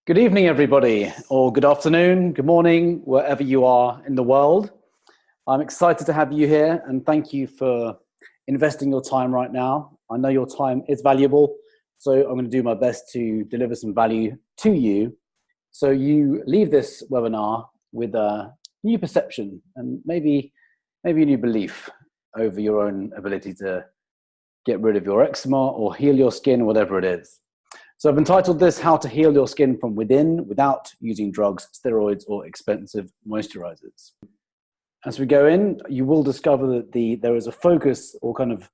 Good evening, everybody, or good afternoon, good morning, wherever you are in the world. I'm excited to have you here, and thank you for investing your time right now. I know your time is valuable, so I'm going to do my best to deliver some value to you, so you leave this webinar with a new perception and maybe a new belief over your own ability to get rid of your eczema or heal your skin, whatever it is. So I've entitled this, How to Heal Your Skin from Within Without Using Drugs, Steroids, or Expensive Moisturizers. As we go in, you will discover that there is a focus or kind of,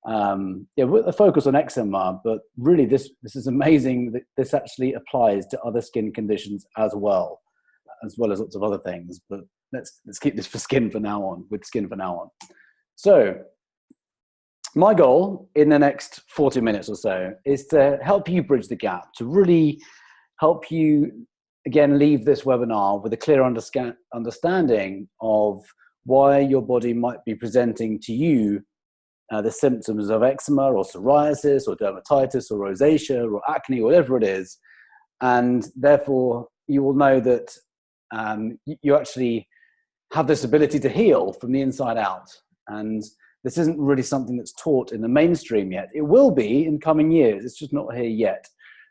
a focus on eczema, but really this is amazing that this actually applies to other skin conditions as well as lots of other things. But let's keep this with skin for now on. So, my goal in the next 40 minutes or so is to help you bridge the gap, to really help you, again, leave this webinar with a clear understanding of why your body might be presenting to you the symptoms of eczema or psoriasis or dermatitis or rosacea or acne, whatever it is. And therefore, you will know that you actually have this ability to heal from the inside out. And this isn't really something that's taught in the mainstream yet. It will be in coming years. It's just not here yet.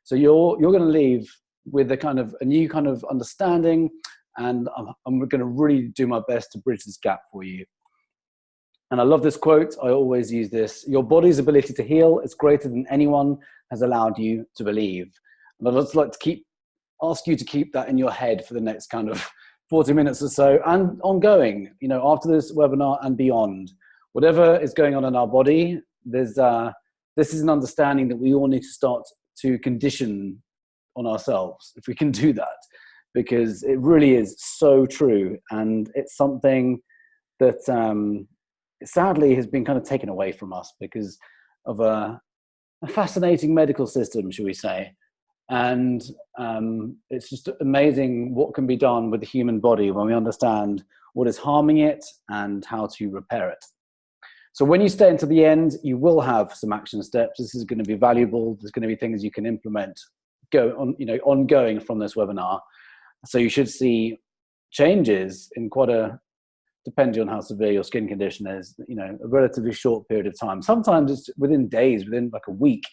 So you're going to leave with a new kind of understanding, and I'm going to really do my best to bridge this gap for you. And I love this quote. I always use this. Your body's ability to heal is greater than anyone has allowed you to believe. And I'd just like to ask you to keep that in your head for the next kind of 40 minutes or so, and ongoing, after this webinar and beyond. Whatever is going on in our body, this is an understanding that we all need to start to condition on ourselves, if we can do that, because it really is so true. And it's something that sadly has been kind of taken away from us because of a fascinating medical system, shall we say. And it's just amazing what can be done with the human body when we understand what is harming it and how to repair it. So when you stay until the end, you will have some action steps. This is going to be valuable. There's going to be things you can implement ongoing from this webinar. So you should see changes in depending on how severe your skin condition is, a relatively short period of time. Sometimes it's within days, within like a week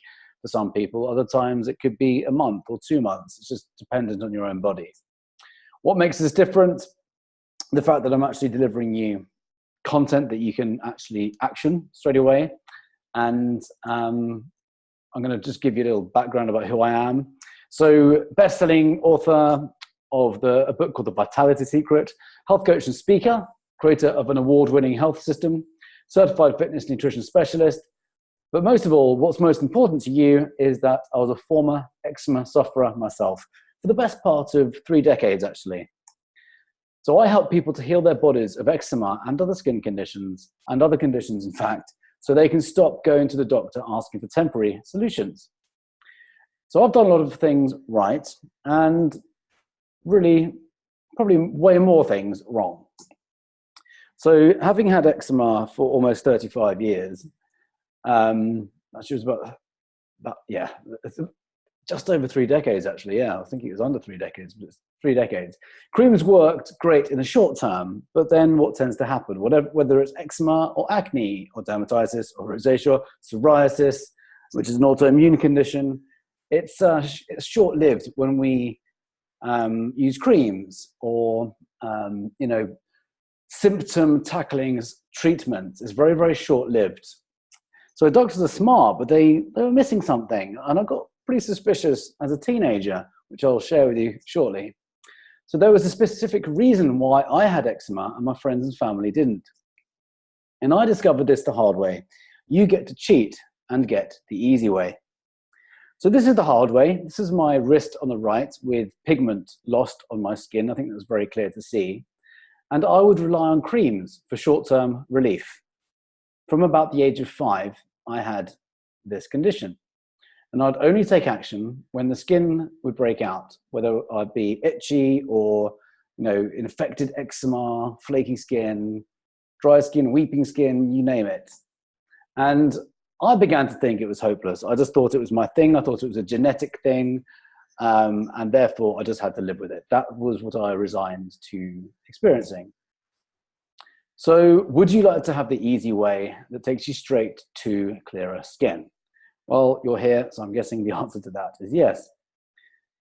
for some people. Other times it could be a month or 2 months. It's just dependent on your own body. What makes this different? The fact that I'm actually delivering you content that you can actually action straight away. And I'm going to just give you a little background about who I am. So, best-selling author of a book called The Vitality Secret, health coach and speaker, creator of an award-winning health system, certified fitness nutrition specialist. But most of all, what's most important to you is that I was a former eczema sufferer myself for the best part of 3 decades, actually. So I help people to heal their bodies of eczema and other skin conditions, and other conditions, in fact, so they can stop going to the doctor asking for temporary solutions. So I've done a lot of things right, and really probably way more things wrong. So having had eczema for almost 35 years, actually it was about just over 3 decades, actually. Yeah, I think it was under 3 decades, but it's 3 decades. Creams worked great in the short term, but then what tends to happen, whether it's eczema or acne or dermatitis or rosacea, psoriasis, which is an autoimmune condition, it's short-lived when we use creams or, symptom tackling treatments is very, very short-lived. So doctors are smart, but they were missing something. And I got pretty suspicious as a teenager, which I'll share with you shortly. So there was a specific reason why I had eczema and my friends and family didn't. And I discovered this the hard way. You get to cheat and get the easy way. So this is the hard way. This is my wrist on the right with pigment lost on my skin. I think that was very clear to see. And I would rely on creams for short-term relief. From about the age of 5, I had this condition. And I'd only take action when the skin would break out, whether I'd be itchy or, infected eczema, flaky skin, dry skin, weeping skin, you name it. And I began to think it was hopeless. I just thought it was my thing. I thought it was a genetic thing. and therefore I just had to live with it. That was what I resigned to experiencing. So would you like to have the easy way that takes you straight to clearer skin? Well, you're here, so I'm guessing the answer to that is yes.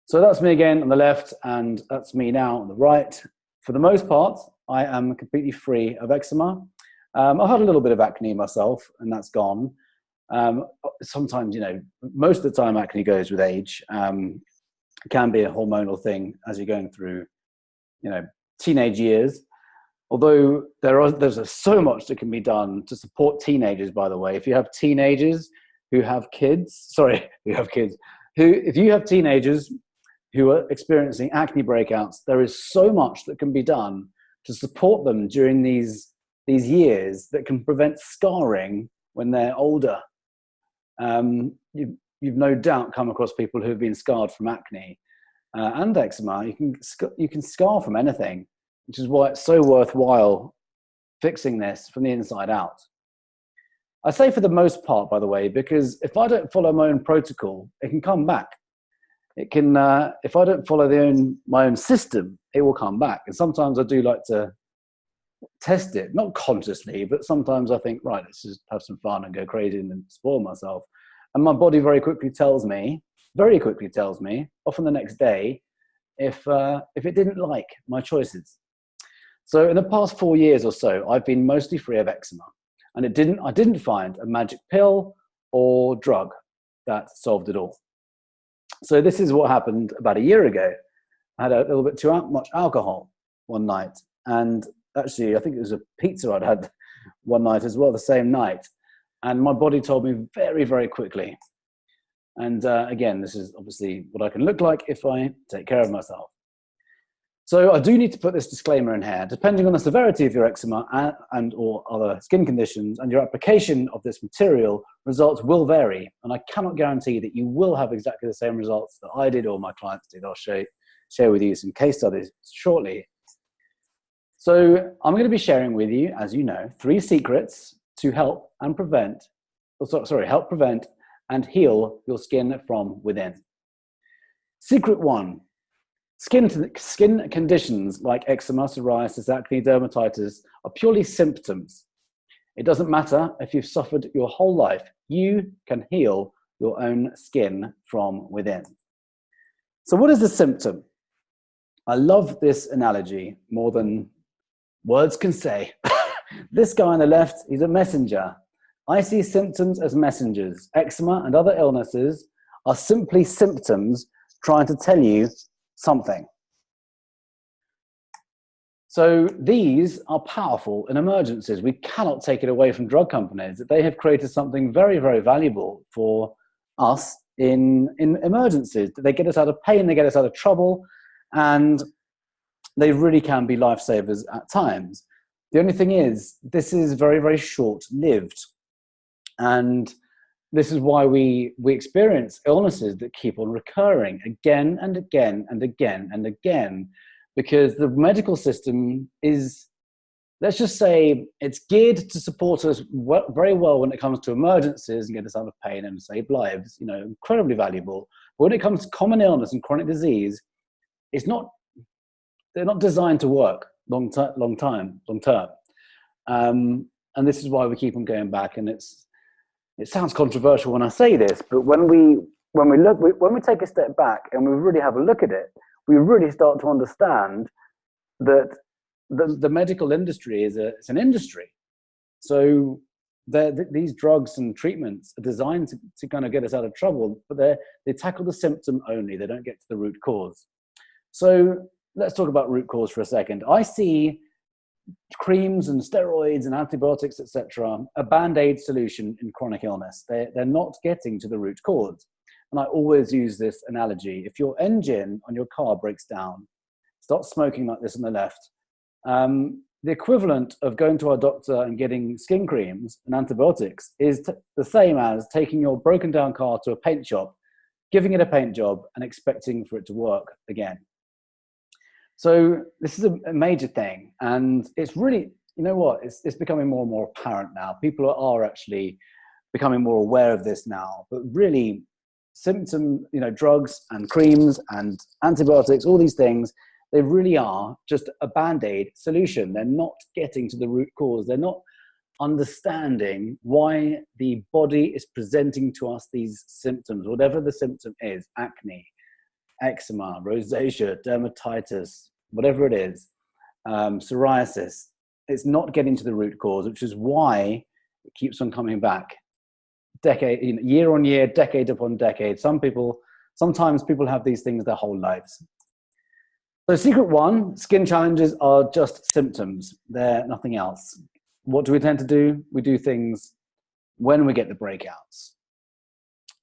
So that's me again on the left, and that's me now on the right. For the most part, I am completely free of eczema. I've had a little bit of acne myself, and that's gone. Sometimes, most of the time acne goes with age. It can be a hormonal thing as you're going through, teenage years. Although there's so much that can be done to support teenagers, by the way. If you have teenagers who have kids, if you have teenagers who are experiencing acne breakouts, there is so much that can be done to support them during these years that can prevent scarring when they're older. You've no doubt come across people who have been scarred from acne and eczema. You can scar from anything, which is why it's so worthwhile fixing this from the inside out. I say for the most part, by the way, because if I don't follow my own protocol, it can come back. It can, if I don't follow my own system, it will come back. And sometimes I do like to test it, not consciously, but sometimes I think, right, let's just have some fun and go crazy and spoil myself. And my body very quickly tells me, often the next day, if it didn't like my choices. So in the past 4 years or so, I've been mostly free of eczema. And I didn't find a magic pill or drug that solved it all. So this is what happened about a year ago. I had a little bit too much alcohol one night. And actually, I think it was a pizza I'd had one night as well, the same night. And my body told me very, very quickly. And again, this is obviously what I can look like if I take care of myself. So I do need to put this disclaimer in here. Depending on the severity of your eczema and or other skin conditions and your application of this material, results will vary. And I cannot guarantee that you will have exactly the same results that I did or my clients did. I'll share with you some case studies shortly. So I'm going to be sharing with you, as you know, 3 secrets to help prevent and heal your skin from within. Secret 1. Skin conditions like eczema, psoriasis, acne, dermatitis are purely symptoms. It doesn't matter if you've suffered your whole life. You can heal your own skin from within. So what is the symptom? I love this analogy more than words can say. This guy on the left, he's a messenger. I see symptoms as messengers. Eczema and other illnesses are simply symptoms trying to tell you something. So these are powerful in emergencies. We cannot take it away from drug companies that they have created something very, very valuable for us in emergencies. They get us out of pain, they get us out of trouble, and they really can be lifesavers at times. The only thing is, this is very, very short-lived. And this is why we experience illnesses that keep on recurring again and again and again and again, because the medical system is, let's just say, it's geared to support us very well when it comes to emergencies and get us out of pain and save lives, incredibly valuable. But when it comes to common illness and chronic disease, they're not designed to work long term. And this is why we keep on going back. And it sounds controversial when I say this, but when we take a step back and we really have a look at it, we really start to understand that the medical industry is an industry. So these drugs and treatments are designed to kind of get us out of trouble, but they tackle the symptom only. They don't get to the root cause. So let's talk about root cause for a second. I see creams and steroids and antibiotics, etc., a band-aid solution in chronic illness. They're not getting to the root cause. And I always use this analogy. If your engine on your car breaks down, start smoking like this on the left, the equivalent of going to our doctor and getting skin creams and antibiotics is the same as taking your broken down car to a paint shop, giving it a paint job and expecting for it to work again. So this is a major thing, and it's really, it's becoming more and more apparent now. People are actually becoming more aware of this now, but really symptom, drugs and creams and antibiotics, all these things, they really are just a Band-Aid solution. They're not getting to the root cause. They're not understanding why the body is presenting to us these symptoms, whatever the symptom is: acne, eczema, rosacea, dermatitis, whatever it is, psoriasis. It's not getting to the root cause, which is why it keeps on coming back year on year, decade upon decade. Sometimes people have these things their whole lives. So secret one, skin challenges are just symptoms. They're nothing else. What do we tend to do? We do things when we get the breakouts.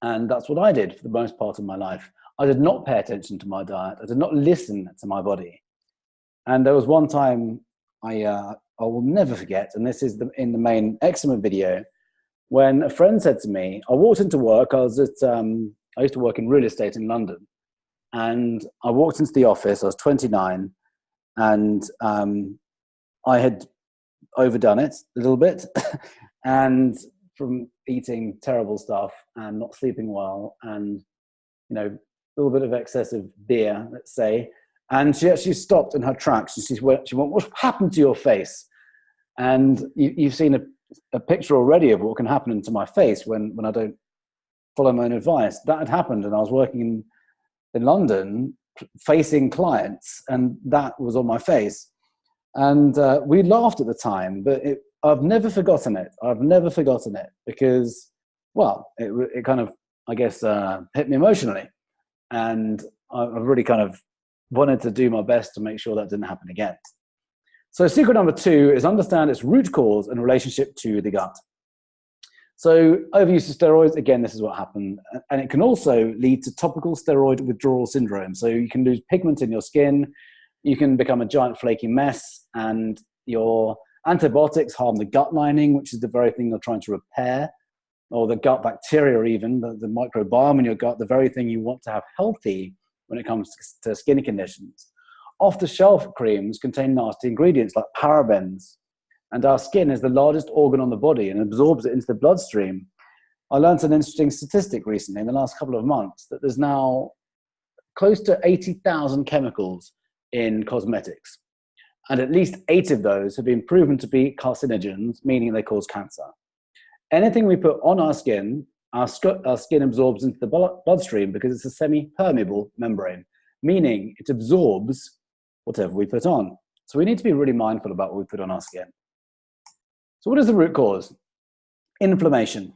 And that's what I did for the most part of my life. I did not pay attention to my diet. I did not listen to my body. And there was one time I will never forget, and this is in the main eczema video, when a friend said to me, I walked into work, I used to work in real estate in London, and I walked into the office, I was 29, and I had overdone it a little bit, and from eating terrible stuff and not sleeping well, and a little bit of excessive beer, let's say. And she actually stopped in her tracks, and she went, "What happened to your face?" And you've seen a picture already of what can happen to my face when I don't follow my own advice. That had happened, and I was working in London facing clients, and that was on my face. And we laughed at the time, but I've never forgotten it. I've never forgotten it because, well, it kind of, I guess, hit me emotionally. And I really kind of wanted to do my best to make sure that didn't happen again. So secret number 2 is understand its root cause and relationship to the gut. So overuse of steroids, again, this is what happened. And it can also lead to topical steroid withdrawal syndrome. So you can lose pigment in your skin, you can become a giant flaky mess, and your antibiotics harm the gut lining, which is the very thing you're trying to repair, or the gut bacteria even, the microbiome in your gut, the very thing you want to have healthy when it comes to skin conditions. Off-the-shelf creams contain nasty ingredients like parabens, and our skin is the largest organ on the body and absorbs it into the bloodstream. I learned an interesting statistic recently in the last couple of months that there's now close to 80,000 chemicals in cosmetics, and at least 8 of those have been proven to be carcinogens, meaning they cause cancer. Anything we put on our skin absorbs into the bloodstream because it's a semi-permeable membrane, meaning it absorbs whatever we put on. So we need to be really mindful about what we put on our skin. So what is the root cause? Inflammation.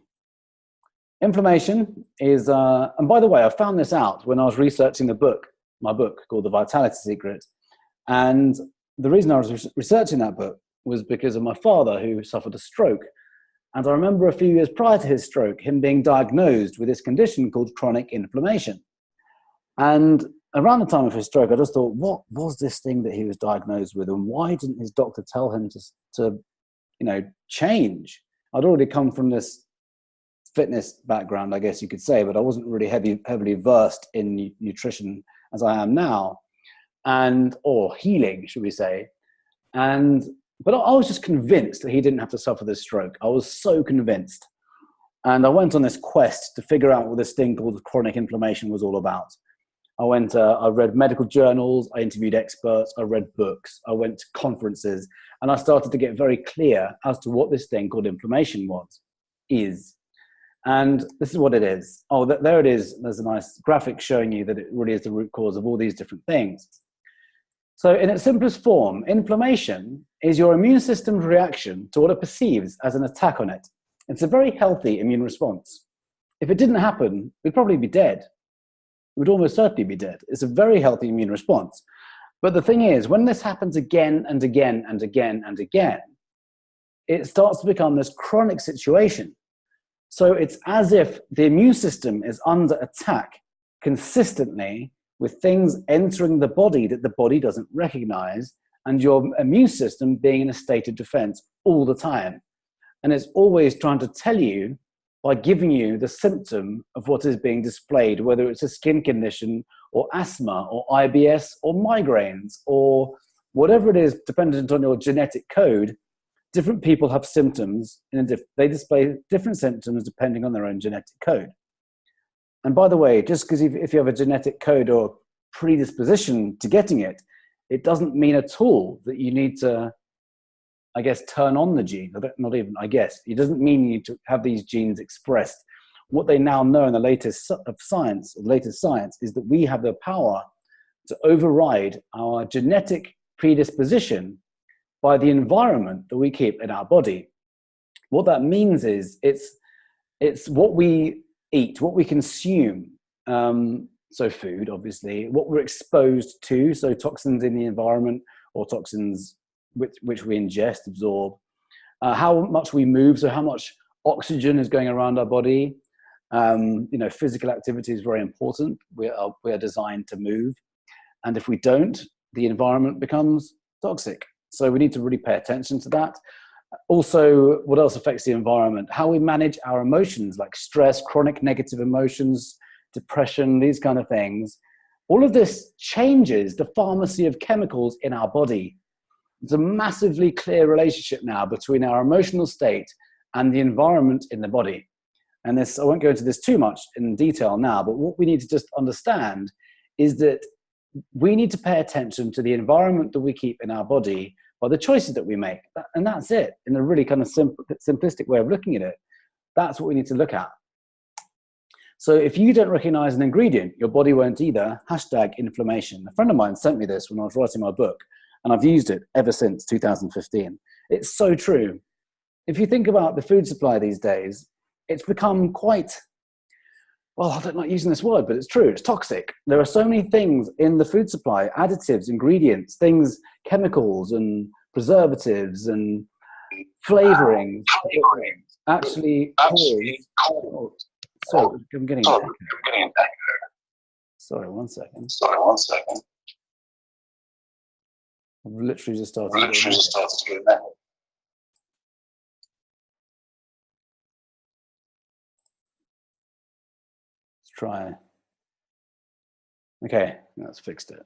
Inflammation is, and by the way, I found this out when I was researching my book called The Vitality Secret. And the reason I was researching that book was because of my father, who suffered a stroke. And I remember a few years prior to his stroke, him being diagnosed with this condition called chronic inflammation. And around the time of his stroke, I just thought, what was this thing that he was diagnosed with? And why didn't his doctor tell him to change? I'd already come from this fitness background, I guess you could say, but I wasn't really heavily versed in nutrition as I am now, or healing, should we say. But I was just convinced that he didn't have to suffer this stroke. I was so convinced. And I went on this quest to figure out what this thing called chronic inflammation was all about. I read medical journals, I interviewed experts, I read books, I went to conferences, and I started to get very clear as to what this thing called inflammation is. And this is what it is. Oh, there it is. There's a nice graphic showing you that it really is the root cause of all these different things. So in its simplest form, inflammation is your immune system's reaction to what it perceives as an attack on it. It's a very healthy immune response. If it didn't happen, we'd probably be dead. We would almost certainly be dead. It's a very healthy immune response. But the thing is, when this happens again and again and again and again, it starts to become this chronic situation. So it's as if the immune system is under attack consistently, with things entering the body that the body doesn't recognize, and your immune system being in a state of defense all the time. And it's always trying to tell you by giving you the symptom of what is being displayed, whether it's a skin condition or asthma or IBS or migraines or whatever it is, dependent on your genetic code. Different people have symptoms, they display different symptoms depending on their own genetic code. And by the way, just because if you have a genetic code or predisposition to getting it, it doesn't mean at all that you need to, I guess, turn on the gene. Not even, I guess. It doesn't mean you need to have these genes expressed. What they now know in the latest science is that we have the power to override our genetic predisposition by the environment that we keep in our body. What that means is it's what we eat, what we consume, so food, obviously, what we're exposed to, so toxins in the environment or toxins which we ingest, absorb, how much we move, so how much oxygen is going around our body. Physical activity is very important. We are designed to move. And if we don't, the environment becomes toxic. So we need to really pay attention to that. Also, what else affects the environment? How we manage our emotions, like stress, chronic negative emotions, depression, these kind of things. All of this changes the pharmacy of chemicals in our body. There's a massively clear relationship now between our emotional state and the environment in the body. And this, I won't go into this too much in detail now, but what we need to just understand is that we need to pay attention to the environment that we keep in our body by the choices that we make. And that's it, in a really kind of simplistic way of looking at it. That's what we need to look at. So if you don't recognize an ingredient, your body won't either. #inflammation. A friend of mine sent me this when I was writing my book, and I've used it ever since 2015. It's so true. If you think about the food supply these days, it's become quite, well, I don't like using this word, but it's true. It's toxic. There are so many things in the food supply, additives, ingredients, things, chemicals and preservatives and flavorings actually cause. So I'm getting an echo. Sorry, one second. I've literally just started to get an echo. Let's try. Okay, that's fixed it.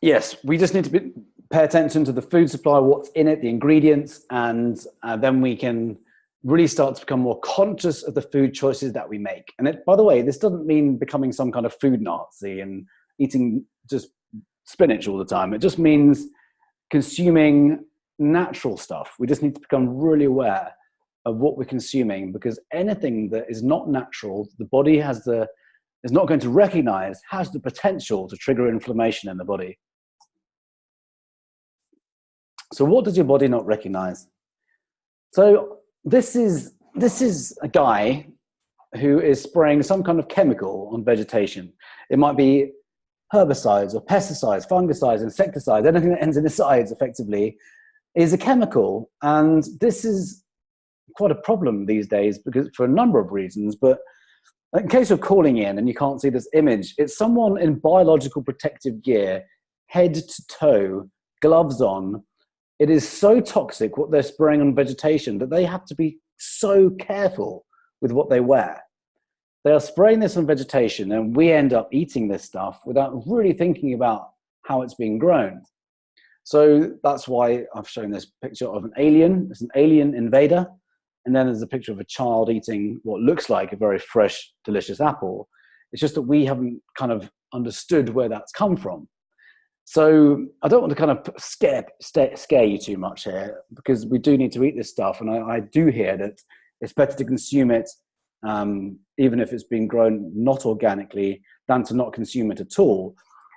Yes, we just need to pay attention to the food supply, what's in it, the ingredients, and then we can really start to become more conscious of the food choices that we make. And by the way, this doesn't mean becoming some kind of food Nazi and eating just spinach all the time. It just means consuming natural stuff. We just need to become really aware of what we're consuming, because anything that is not natural, the body is not going to recognize, has the potential to trigger inflammation in the body. So what does your body not recognize? So this is a guy who is spraying some kind of chemical on vegetation. It might be herbicides or pesticides, fungicides, insecticides, anything that ends in "-ides" effectively is a chemical. And this is quite a problem these days, because for a number of reasons. But in case you're calling in and you can't see this image, it's someone in biological protective gear, head to toe, gloves on. It is so toxic what they're spraying on vegetation that they have to be so careful with what they wear. They are spraying this on vegetation, and we end up eating this stuff without really thinking about how it's being grown. So that's why I've shown this picture of an alien. It's an alien invader. And then there's a picture of a child eating what looks like a very fresh, delicious apple. It's just that we haven't kind of understood where that's come from. So I don't want to kind of scare you too much here, because we do need to eat this stuff. And I do hear that it's better to consume it, even if it's been grown not organically, than to not consume it at all.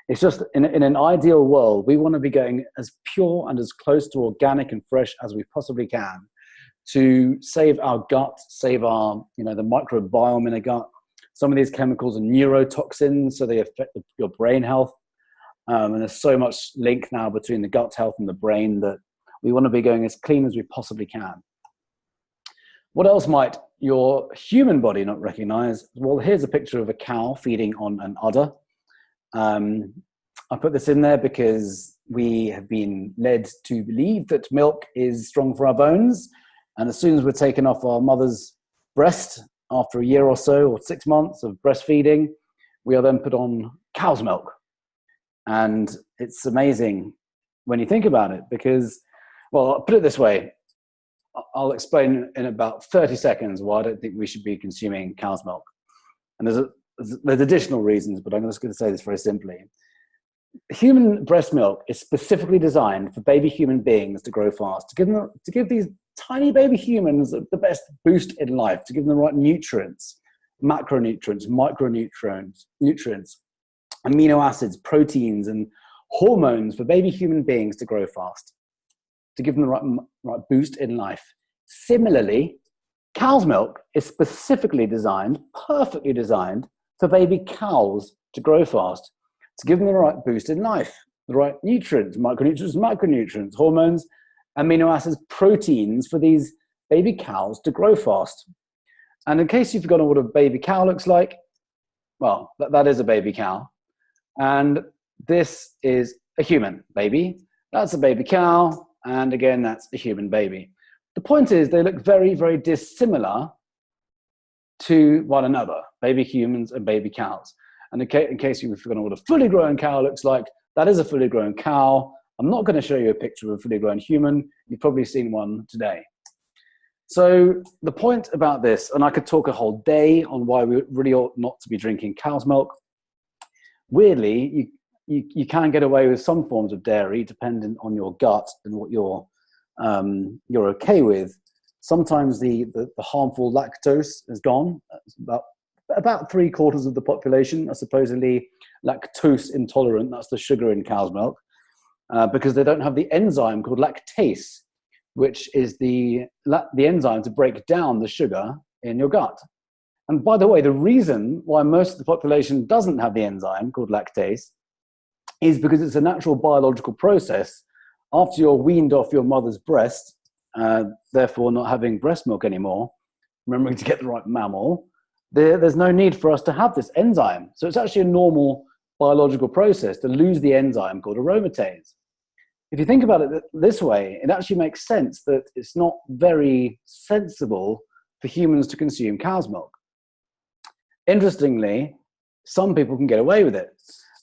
It's just in an ideal world, we want to be going as pure and as close to organic and fresh as we possibly can, to save our gut, save our, the microbiome in the gut. Some of these chemicals are neurotoxins, so they affect your brain health. And there's so much link now between the gut health and the brain that we want to be going as clean as we possibly can. What else might your human body not recognize? Well, here's a picture of a cow feeding on an udder. I put this in there because we have been led to believe that milk is strong for our bones. And as soon as we're taken off our mother's breast after a year or so, or 6 months of breastfeeding, we are then put on cow's milk. And it's amazing when you think about it, because Well, I'll put it this way. I'll explain in about 30 seconds why I don't think we should be consuming cow's milk. And there's additional reasons, but I'm just going to say this very simply. Human breast milk is specifically designed for baby human beings to grow fast, to give these tiny baby humans the best boost in life, to give them the right nutrients, macronutrients, micronutrients, amino acids, proteins, and hormones for baby human beings to grow fast, to give them the right boost in life. Similarly, cow's milk is specifically designed, perfectly designed, for baby cows to grow fast, to give them the right boost in life, the right nutrients, micronutrients, macronutrients, hormones, amino acids, proteins for these baby cows to grow fast. And in case you've forgotten what a baby cow looks like, well, that is a baby cow. And this is a human baby. That's a baby cow. And again, that's a human baby. The point is they look very, very dissimilar to one another, baby humans and baby cows. And in case you've forgotten what a fully grown cow looks like, that is a fully grown cow. I'm not going to show you a picture of a fully grown human. You've probably seen one today. So the point about this, and I could talk a whole day on why we really ought not to be drinking cow's milk. Weirdly, you can get away with some forms of dairy depending on your gut and what you're okay with. Sometimes the harmful lactose is gone. About 3/4 of the population are supposedly lactose intolerant. That's the sugar in cow's milk, because they don't have the enzyme called lactase, which is the enzyme to break down the sugar in your gut. And by the way, the reason why most of the population doesn't have the enzyme called lactase is because it's a natural biological process. After you're weaned off your mother's breast, therefore not having breast milk anymore, remembering to get the right mammal, there's no need for us to have this enzyme. So it's actually a normal biological process to lose the enzyme called aromatase. If you think about it this way, it actually makes sense that it's not very sensible for humans to consume cow's milk. Interestingly, some people can get away with it,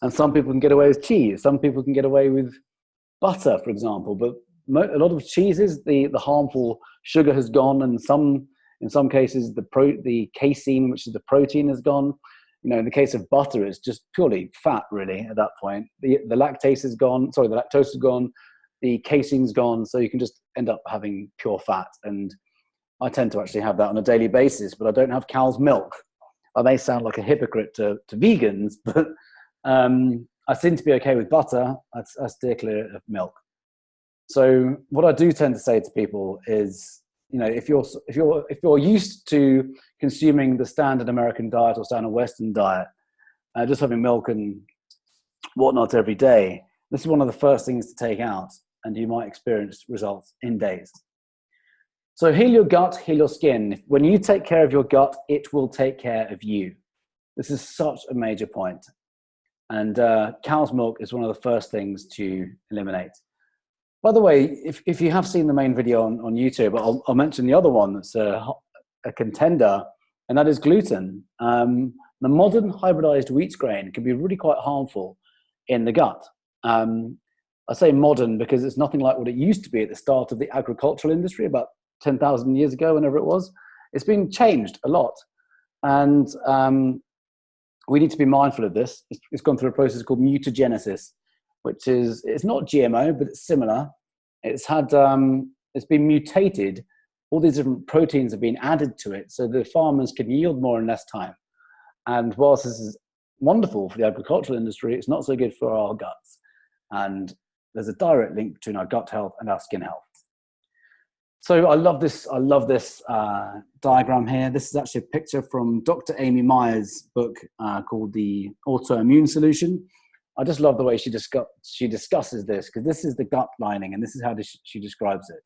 and some people can get away with cheese. Some people can get away with butter, for example. But a lot of cheeses, the harmful sugar has gone, and in some cases, the casein, which is the protein, has gone. You know, in the case of butter, it's just purely fat, really, at that point. The lactase is gone. Sorry, the lactose is gone. The casein's gone. So you can just end up having pure fat. And I tend to actually have that on a daily basis, but I don't have cow's milk. I may sound like a hypocrite to vegans, but I seem to be okay with butter. I steer clear of milk. So what I do tend to say to people is, you know, if you're used to consuming the standard American diet or standard Western diet, just having milk and whatnot every day, this is one of the first things to take out, and you might experience results in days. So heal your gut, heal your skin. When you take care of your gut, it will take care of you. This is such a major point. And cow's milk is one of the first things to eliminate. By the way, if you have seen the main video on YouTube, I'll mention the other one that's a contender, and that is gluten. The modern hybridized wheat grain can be really quite harmful in the gut. I say modern because it's nothing like what it used to be at the start of the agricultural industry about 10,000 years ago, whenever it was. It's been changed a lot. And we need to be mindful of this. It's gone through a process called mutagenesis, which is, it's not GMO, but it's similar. It's been mutated. All these different proteins have been added to it so the farmers can yield more in less time. And whilst this is wonderful for the agricultural industry, it's not so good for our guts. And there's a direct link between our gut health and our skin health. So I love this diagram here. This is actually a picture from Dr. Amy Meyer's book called The Autoimmune Solution. I just love the way she discusses this, because this is the gut lining, and this is how she describes it.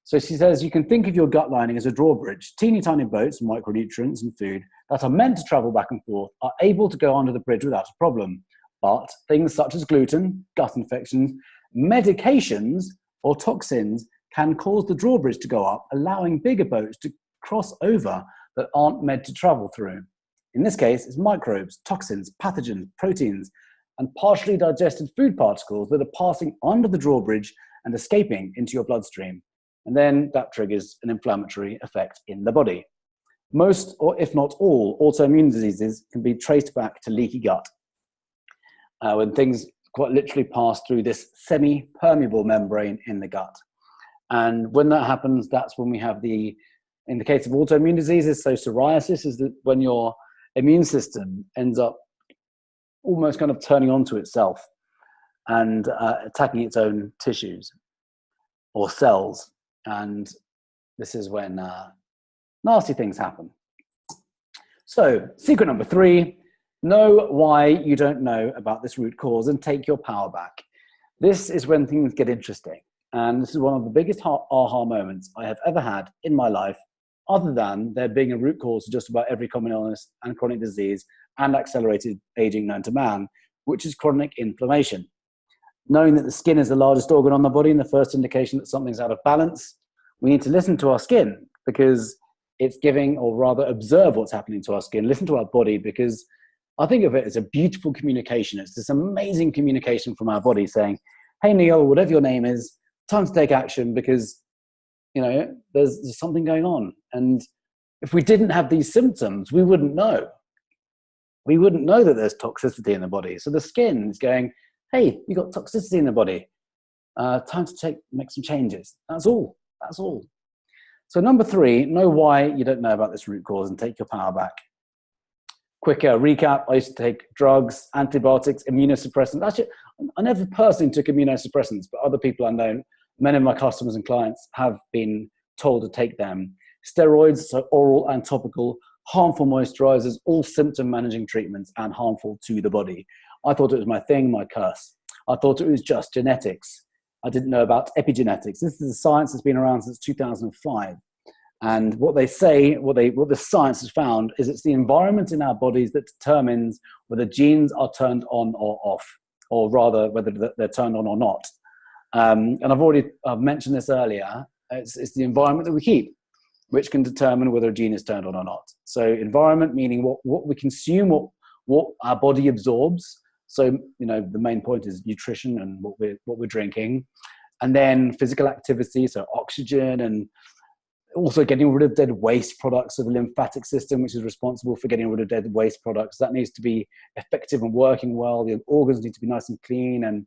So she says, you can think of your gut lining as a drawbridge. Teeny tiny boats, micronutrients and food that are meant to travel back and forth are able to go under the bridge without a problem. But things such as gluten, gut infections, medications, or toxins can cause the drawbridge to go up, allowing bigger boats to cross over that aren't meant to travel through. In this case, it's microbes, toxins, pathogens, proteins, and partially digested food particles that are passing under the drawbridge and escaping into your bloodstream. And then that triggers an inflammatory effect in the body. Most, or if not all, autoimmune diseases can be traced back to leaky gut, when things quite literally pass through this semi-permeable membrane in the gut. And when that happens, that's when we have in the case of autoimmune diseases, so psoriasis is when your immune system ends up almost kind of turning onto itself and attacking its own tissues or cells. And this is when nasty things happen. So, secret number 3, know why you don't know about this root cause and take your power back. This is when things get interesting. And this is one of the biggest aha moments I have ever had in my life, other than there being a root cause to just about every common illness and chronic disease and accelerated aging known to man, which is chronic inflammation. Knowing that the skin is the largest organ on the body and the first indication that something's out of balance, we need to listen to our skin because it's giving, or rather observe what's happening to our skin, listen to our body, because I think of it as a beautiful communication. It's this amazing communication from our body saying, hey, Neil, whatever your name is, time to take action because, there's something going on. And if we didn't have these symptoms, we wouldn't know. We wouldn't know that there's toxicity in the body. So the skin is going, hey, you got toxicity in the body. Time to make some changes. That's all. That's all. So number 3, know why you don't know about this root cause and take your power back. Quick recap, I used to take drugs, antibiotics, immunosuppressants. Actually, I never personally took immunosuppressants, but other people I know, many of my customers and clients have been told to take them. Steroids, so oral and topical, harmful moisturizers, all symptom managing treatments and harmful to the body. I thought it was my thing, my curse. I thought it was just genetics. I didn't know about epigenetics. This is a science that's been around since 2005. And what they say, what the science has found is it's the environment in our bodies that determines whether genes are turned on or off, or rather whether they're turned on or not. And I've mentioned this earlier. It's the environment that we keep, which can determine whether a gene is turned on or not. So environment meaning what we consume, what our body absorbs. So, the main point is nutrition and what we're drinking. And then physical activity, so oxygen, and also getting rid of dead waste products. So the lymphatic system, which is responsible for getting rid of dead waste products, that needs to be effective and working well. The organs need to be nice and clean. And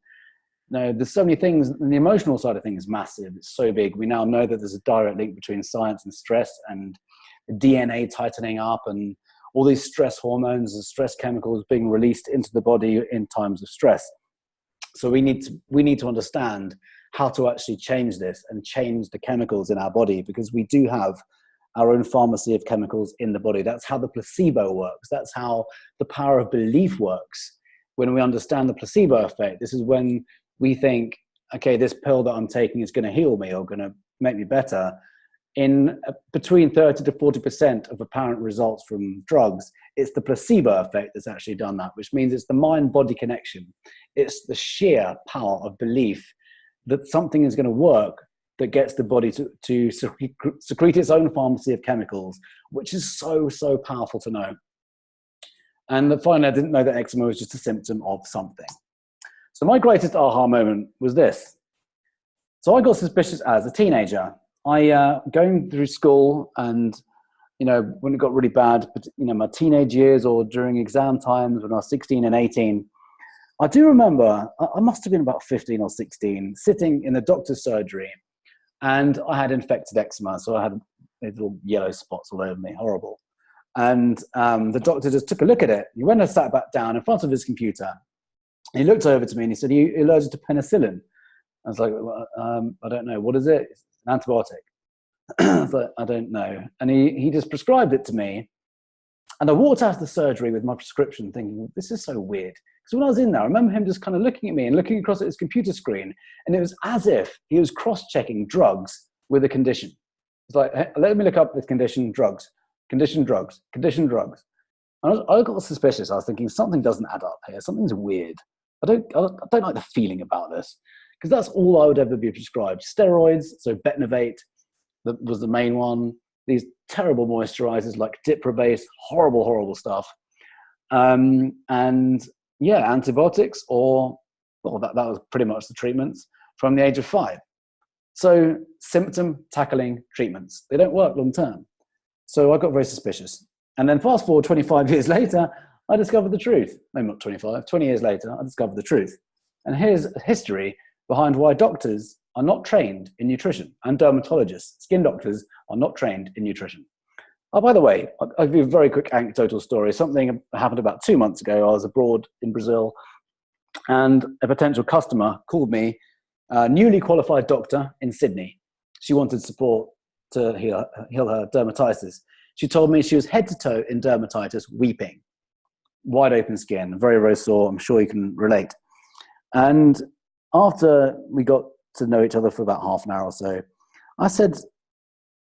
there's so many things. And the emotional side of things is massive. It's so big. We now know that there's a direct link between science and stress, and the DNA tightening up, and all these stress hormones and stress chemicals being released into the body in times of stress. So we need to understand how to actually change this and change the chemicals in our body, because we do have our own pharmacy of chemicals in the body. That's how the placebo works. That's how the power of belief works. When we understand the placebo effect, this is when we think, okay, this pill that I'm taking is going to heal me or going to make me better. In between 30 to 40% of apparent results from drugs, it's the placebo effect that's actually done that, which means it's the mind-body connection. It's the sheer power of belief that something is going to work that gets the body to secrete its own pharmacy of chemicals, which is so, so powerful to know. And finally, I didn't know that eczema was just a symptom of something. So my greatest aha moment was this. So I got suspicious as a teenager. Going through school and, when it got really bad, but, my teenage years or during exam times when I was 16 and 18, I do remember, I must have been about 15 or 16, sitting in the doctor's surgery, and I had infected eczema. So I had little yellow spots all over me, horrible. And the doctor just took a look at it. He went and sat back down in front of his computer. He looked over to me and he said, "Are you allergic to penicillin?" I was like, I don't know. What is it? It's an antibiotic. I was like, I don't know. And he just prescribed it to me. And I walked out of the surgery with my prescription thinking, this is so weird. Because when I was in there, I remember him just kind of looking at me and looking across at his computer screen. And it was as if he was cross-checking drugs with a condition. It's like, hey, let me look up this condition, drugs, condition, drugs, condition, drugs. And I got suspicious. I was thinking, something doesn't add up here. Something's weird. I don't like the feeling about this. Because that's all I would ever be prescribed. Steroids, so Betnovate that was the main one. These terrible moisturizers like Diprobase, horrible, horrible stuff. And yeah, antibiotics that was pretty much the treatments from the age of 5. So symptom tackling treatments, they don't work long term. So I got very suspicious. And then fast forward 25 years later, I discovered the truth. Maybe not 25, 20 years later, I discovered the truth. And here's a history behind why doctors are not trained in nutrition, and dermatologists, skin doctors, are not trained in nutrition. Oh, by the way, I'll give you a very quick anecdotal story. Something happened about 2 months ago. I was abroad in Brazil, and a potential customer called me, a newly qualified doctor in Sydney. She wanted support to heal her dermatitis. She told me she was head to toe in dermatitis, weeping, wide open skin, very, very sore. I'm sure you can relate. And after we got to know each other for about half an hour or so, I said,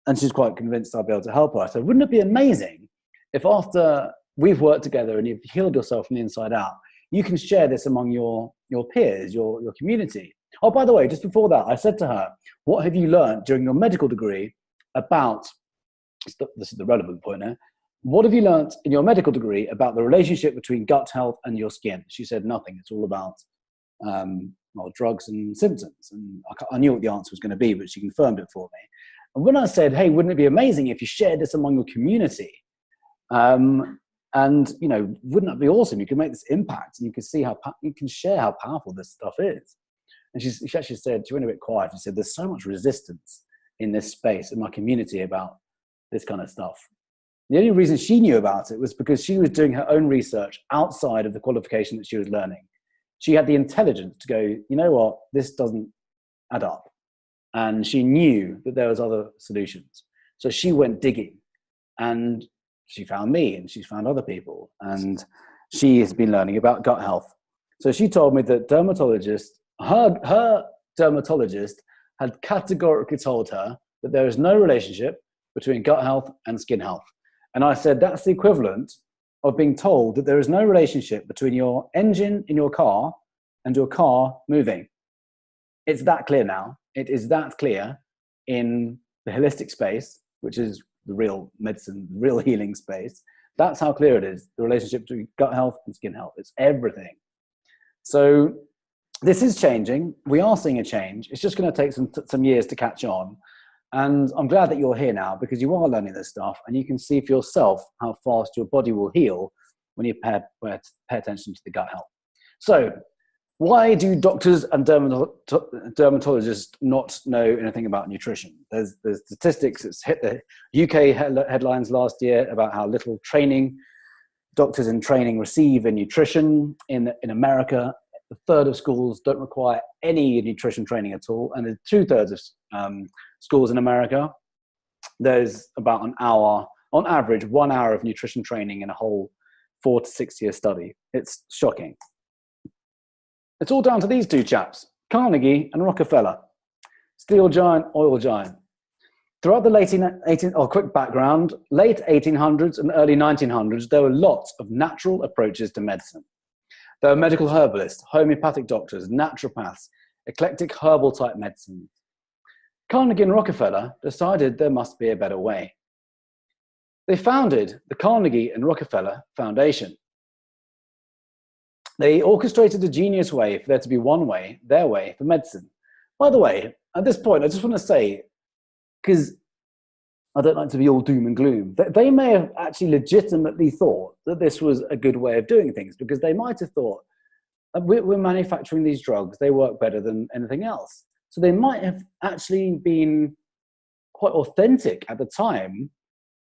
and she's quite convinced I'll be able to help her. I said, wouldn't it be amazing if after we've worked together and you've healed yourself from the inside out, you can share this among your peers, your community? Oh, by the way, just before that, I said to her, what have you learned during your medical degree about, this is the relevant point here, what have you learned in your medical degree about the relationship between gut health and your skin? She said, nothing. It's all about drugs and symptoms. And I knew what the answer was going to be, but she confirmed it for me. And when I said, hey, wouldn't it be amazing if you shared this among your community? And, you know, wouldn't that be awesome? You can make this impact and you can see how, you can share how powerful this stuff is. And she actually said, she went a bit quiet. She said, there's so much resistance in this space, in my community, about this kind of stuff. The only reason she knew about it was because she was doing her own research outside of the qualification that she was learning. She had the intelligence to go, you know what, this doesn't add up. And she knew that there was other solutions. So she went digging, and she found me, and she's found other people, and she has been learning about gut health. So she told me that her dermatologist had categorically told her that there is no relationship between gut health and skin health. And I said, that's the equivalent of being told that there is no relationship between your engine in your car and your car moving. It's that clear now. It is that clear in the holistic space, which is the real medicine, real healing space. That's how clear it is, the relationship between gut health and skin health. It's everything. So this is changing. We are seeing a change. It's just going to take some years to catch on. And I'm glad that you're here now, because you are learning this stuff, and you can see for yourself how fast your body will heal when you pay attention to the gut health. So why do doctors and dermatologists not know anything about nutrition? There's statistics. It's hit the UK headlines last year about how little training doctors in training receive in nutrition. In America, a third of schools don't require any nutrition training at all. And in 2/3 of schools in America, there's about an hour, on average, 1 hour of nutrition training in a whole 4 to 6 year study. It's shocking. It's all down to these two chaps, Carnegie and Rockefeller, steel giant, oil giant. Throughout the quick background, late 1800s and early 1900s, there were lots of natural approaches to medicine. There were medical herbalists, homeopathic doctors, naturopaths, eclectic herbal type medicine. Carnegie and Rockefeller decided there must be a better way. They founded the Carnegie and Rockefeller Foundation. They orchestrated a genius way for there to be one way, their way, for medicine. By the way, at this point, I just want to say, because I don't like to be all doom and gloom, they may have actually legitimately thought that this was a good way of doing things, because they might have thought, we're manufacturing these drugs, they work better than anything else. So they might have actually been quite authentic at the time,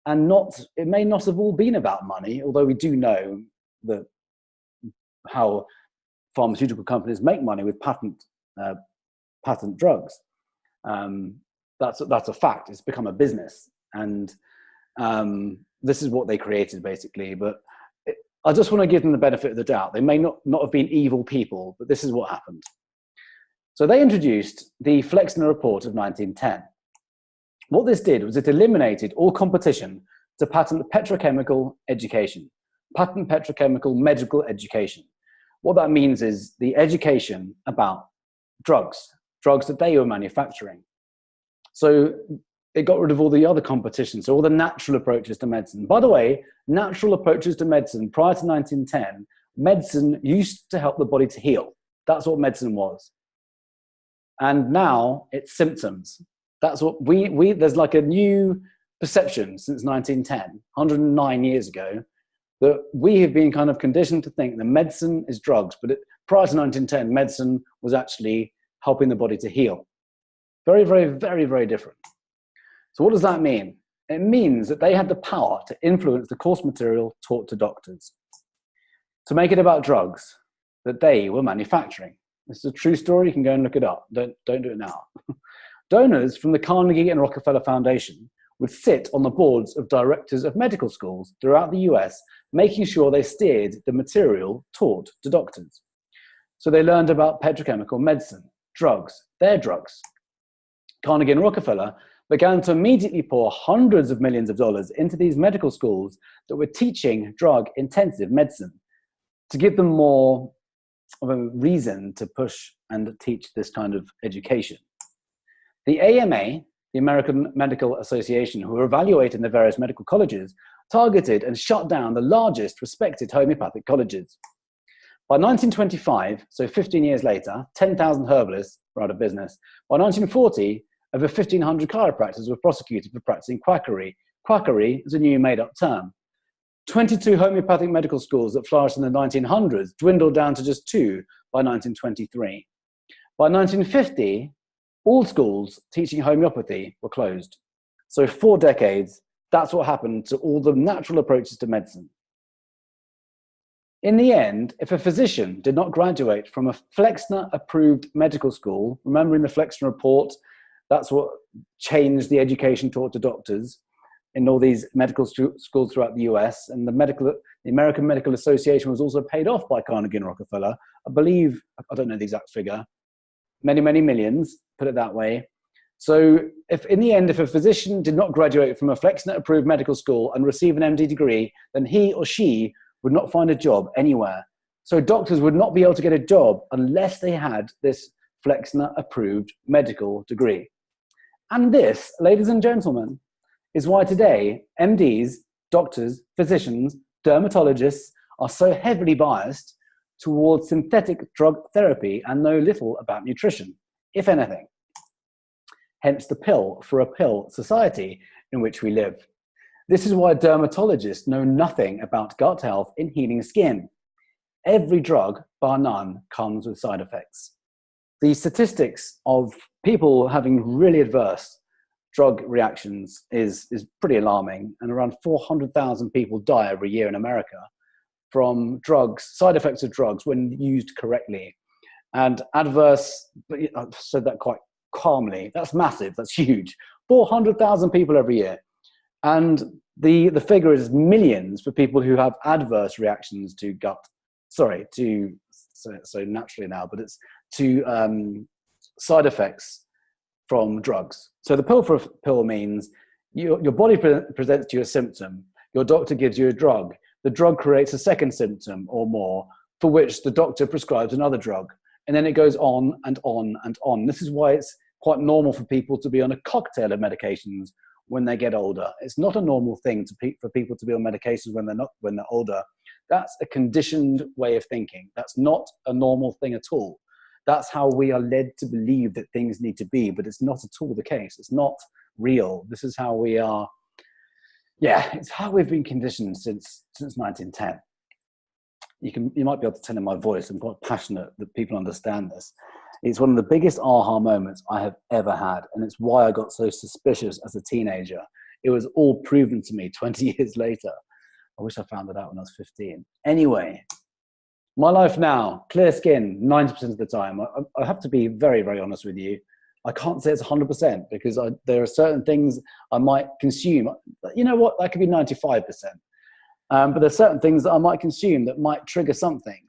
and it may not have all been about money, although we do know that how pharmaceutical companies make money with patent drugs. That's a fact. It's become a business, and this is what they created basically. But I just want to give them the benefit of the doubt. They may not have been evil people, but this is what happened. So they introduced the Flexner Report of 1910. What this did was it eliminated all competition to patent petrochemical education, patent petrochemical medical education. What that means is the education about drugs that they were manufacturing. So it got rid of all the other competition, so all the natural approaches to medicine. By the way, natural approaches to medicine prior to 1910, medicine used to help the body to heal. That's what medicine was. And now it's symptoms. That's what there's like a new perception since 1910, 109 years ago, that we have been kind of conditioned to think that medicine is drugs, but prior to 1910, medicine was actually helping the body to heal. Very, very, very, very different. So what does that mean? It means that they had the power to influence the course material taught to doctors, to make it about drugs that they were manufacturing. This is a true story. You can go and look it up. Don't do it now. Donors from the Carnegie and Rockefeller Foundation would sit on the boards of directors of medical schools throughout the US, making sure they steered the material taught to doctors. So they learned about petrochemical medicine, drugs, their drugs. Carnegie and Rockefeller began to immediately pour hundreds of millions of dollars into these medical schools that were teaching drug-intensive medicine to give them more of a reason to push and teach this kind of education. The AMA, the American Medical Association, who were evaluating the various medical colleges, targeted and shut down the largest respected homeopathic colleges. By 1925, so 15 years later, 10,000 herbalists were out of business. By 1940, over 1,500 chiropractors were prosecuted for practicing quackery. Quackery is a new made-up term. 22 homeopathic medical schools that flourished in the 1900s dwindled down to just 2 by 1923. By 1950, all schools teaching homeopathy were closed. So 4 decades, that's what happened to all the natural approaches to medicine. In the end, if a physician did not graduate from a Flexner-approved medical school, remembering the Flexner report, that's what changed the education taught to doctors in all these medical schools throughout the US. And the American Medical Association was also paid off by Carnegie and Rockefeller. I believe, I don't know the exact figure, many, many millions, put it that way. So if in the end, if a physician did not graduate from a Flexner-approved medical school and receive an MD degree, then he or she would not find a job anywhere. So doctors would not be able to get a job unless they had this Flexner-approved medical degree. And this, ladies and gentlemen, is why today MDs, doctors, physicians, dermatologists are so heavily biased towards synthetic drug therapy and know little about nutrition, if anything. Hence the pill for a pill society in which we live. This is why dermatologists know nothing about gut health in healing skin. Every drug, bar none, comes with side effects. The statistics of people having really adverse drug reactions is pretty alarming, and around 400,000 people die every year in America from drugs, side effects of drugs when used correctly. And adverse, I've said that quite calmly, that's massive, that's huge. 400,000 people every year. And the figure is millions for people who have adverse reactions to so naturally now, but it's to side effects from drugs. So the pill for a pill means your body presents to you a symptom, your doctor gives you a drug, the drug creates a second symptom or more, for which the doctor prescribes another drug. And then it goes on and on and on. This is why it's quite normal for people to be on a cocktail of medications when they get older. It's not a normal thing for people to be on medications when they're older. That's a conditioned way of thinking. That's not a normal thing at all. That's how we are led to believe that things need to be, but it's not at all the case. It's not real. This is how we are. Yeah, it's how we've been conditioned since 1910. You might be able to tell in my voice, I'm quite passionate that people understand this. It's one of the biggest aha moments I have ever had, and it's why I got so suspicious as a teenager. It was all proven to me 20 years later. I wish I found it out when I was 15. Anyway, my life now, clear skin 90% of the time. I have to be very, very honest with you. I can't say it's 100% because there are certain things I might consume. You know what? That could be 95%. But there's certain things that I might consume that might trigger something.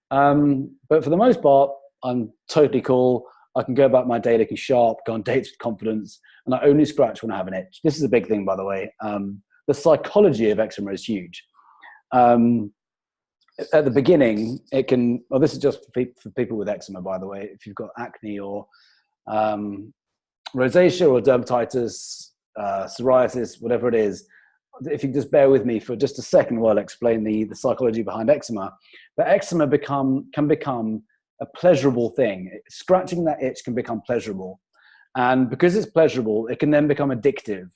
But for the most part, I'm totally cool. I can go about my day looking sharp, go on dates with confidence, and I only scratch when I have an itch. This is a big thing, by the way. The psychology of eczema is huge. At the beginning, it can, well, this is just for people with eczema, by the way. If you've got acne or rosacea or dermatitis, psoriasis, whatever it is, if you just bear with me for just a second while I explain the psychology behind eczema. But eczema can become a pleasurable thing. Scratching that itch can become pleasurable. And because it's pleasurable, it can then become addictive,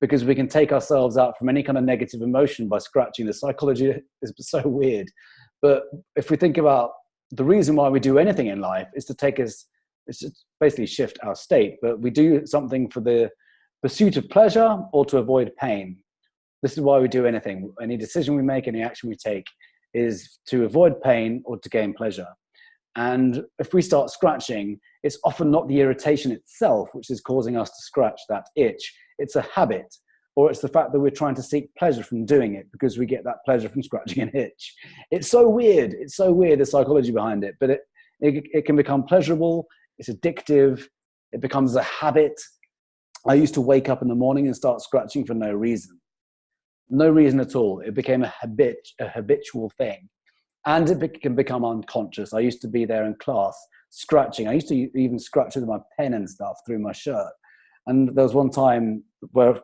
because we can take ourselves out from any kind of negative emotion by scratching. The psychology is so weird. But if we think about the reason why we do anything in life is to take us, it's to basically shift our state. But we do something for the pursuit of pleasure or to avoid pain. This is why we do anything. Any decision we make, any action we take is to avoid pain or to gain pleasure. And if we start scratching, it's often not the irritation itself which is causing us to scratch that itch. It's a habit, or it's the fact that we're trying to seek pleasure from doing it because we get that pleasure from scratching an itch. It's so weird. It's so weird, the psychology behind it. But it can become pleasurable. It's addictive. It becomes a habit. I used to wake up in the morning and start scratching for no reason. No reason at all. It became a habitual thing. And it can become unconscious. I used to be there in class scratching. I used to even scratch with my pen and stuff through my shirt. And there was one time where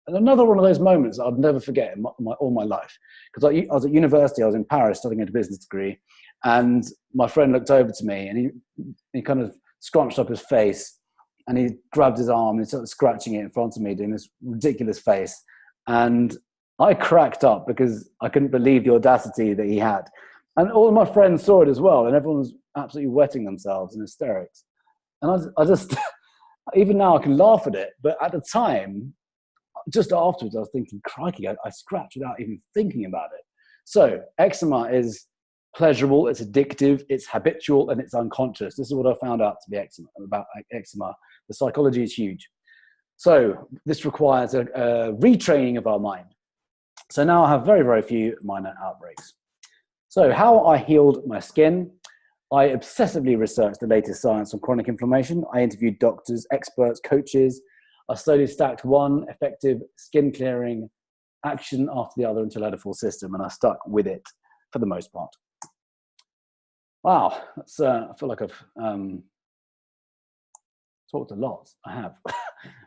another one of those moments I'd never forget in all my life. Because I was at university, I was in Paris studying a business degree. And my friend looked over to me and he kind of scrunched up his face and he grabbed his arm and he started scratching it in front of me, doing this ridiculous face. And I cracked up because I couldn't believe the audacity that he had. And all of my friends saw it as well, and everyone was absolutely wetting themselves in hysterics. And I just, even now I can laugh at it, but at the time, just afterwards, I was thinking, crikey, I scratched without even thinking about it. So eczema is pleasurable, it's addictive, it's habitual, and it's unconscious. This is what I found out to be about eczema. The psychology is huge. So this requires a retraining of our mind. So now I have very, very few minor outbreaks. So how I healed my skin. I obsessively researched the latest science on chronic inflammation. I interviewed doctors, experts, coaches. I slowly stacked one effective skin clearing action after the other until I had a full system, and I stuck with it for the most part. Wow, I feel like I've talked a lot. I have.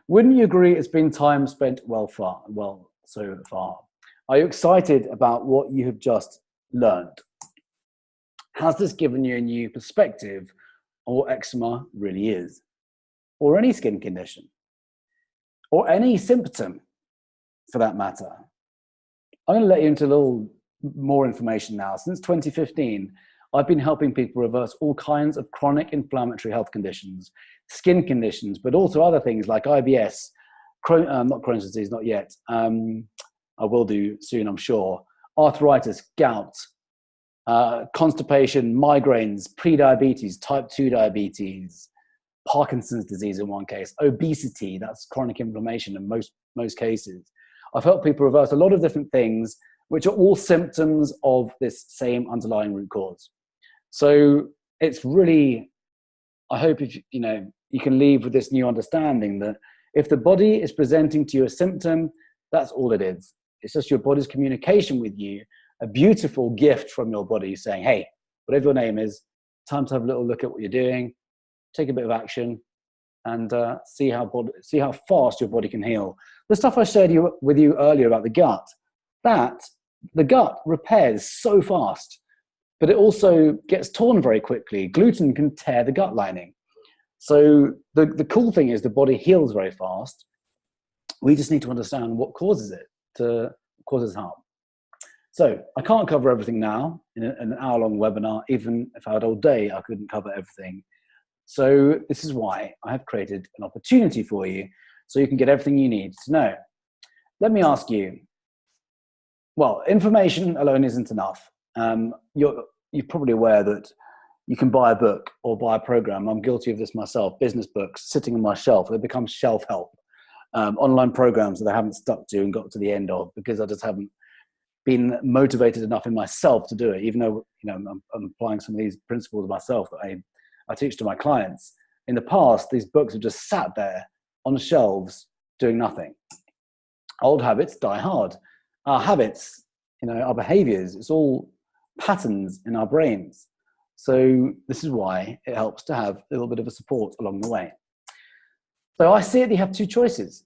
Wouldn't you agree it's been time spent so far? Are you excited about what you have just learned? Has this given you a new perspective on what eczema really is? Or any skin condition? Or any symptom, for that matter? I'm going to let you into a little more information now. Since 2015, I've been helping people reverse all kinds of chronic inflammatory health conditions, skin conditions, but also other things like IBS, not Crohn's disease, not yet. I will do soon, I'm sure. Arthritis, gout, constipation, migraines, prediabetes, type 2 diabetes, Parkinson's disease in one case, obesity, that's chronic inflammation in most cases. I've helped people reverse a lot of different things, which are all symptoms of this same underlying root cause. So it's really, I hope you can leave with this new understanding that if the body is presenting to you a symptom, that's all it is. It's just your body's communication with you, a beautiful gift from your body saying, hey, whatever your name is, time to have a little look at what you're doing, take a bit of action, and see how fast your body can heal. The stuff I shared with you earlier about the gut, the gut repairs so fast, but it also gets torn very quickly. Gluten can tear the gut lining. So the cool thing is the body heals very fast. We just need to understand what causes it to cause harm. So I can't cover everything now in an hour-long webinar. Even if I had all day, I couldn't cover everything. So this is why I have created an opportunity for you so you can get everything you need to know. Let me ask you, well, information alone isn't enough. You're probably aware that you can buy a book or buy a program. I'm guilty of this myself. Business books sitting on my shelf, they become shelf help. Online programs that I haven't stuck to and got to the end of because I just haven't been motivated enough in myself to do it, even though I'm applying some of these principles myself that I teach to my clients. In the past, these books have just sat there on the shelves doing nothing. Old habits die hard. Our habits, our behaviors, it's all patterns in our brains. So this is why it helps to have a little bit of a support along the way. So I see that you have two choices.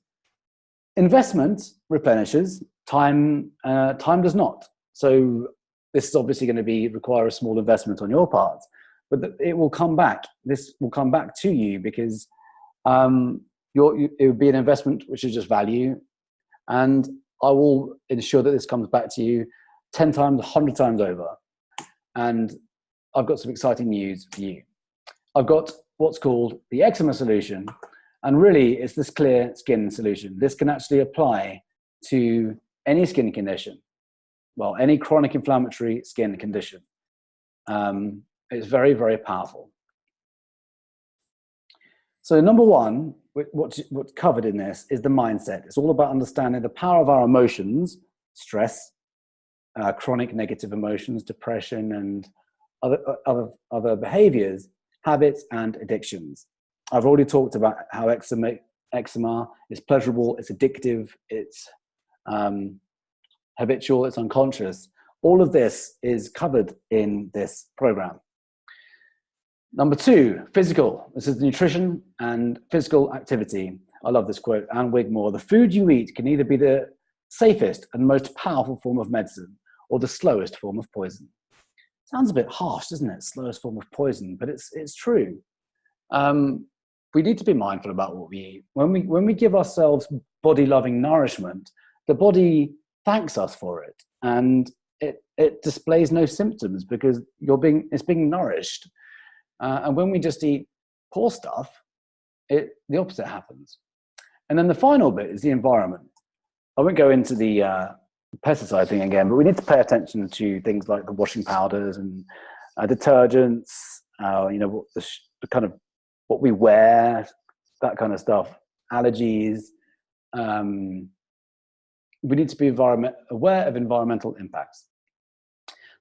Investment replenishes, time does not. So this is obviously going to require a small investment on your part. but it will come back. This will come back to you because it would be an investment which is just value. And I will ensure that this comes back to you 10 times, 100 times over. And I've got some exciting news for you. I've got what's called the eczema solution. And really, it's this clear skin solution. This can actually apply to any skin condition. Well, any chronic inflammatory skin condition. It's very, very powerful. So number one, what's covered in this is the mindset. It's all about understanding the power of our emotions, stress, chronic negative emotions, depression, and other behaviors, habits, and addictions. I've already talked about how eczema is pleasurable, it's addictive, it's habitual, it's unconscious. All of this is covered in this program. Number two, physical. This is nutrition and physical activity. I love this quote, Anne Wigmore. The food you eat can either be the safest and most powerful form of medicine or the slowest form of poison. Sounds a bit harsh, doesn't it? Slowest form of poison, but it's true. We need to be mindful about what we eat. When we give ourselves body-loving nourishment, the body thanks us for it, and it displays no symptoms because it's being nourished. And when we just eat poor stuff, the opposite happens. And then the final bit is the environment. I won't go into the pesticide thing again, but we need to pay attention to things like the washing powders and detergents, the kind of what we wear, that kind of stuff, allergies. We need to be aware of environmental impacts.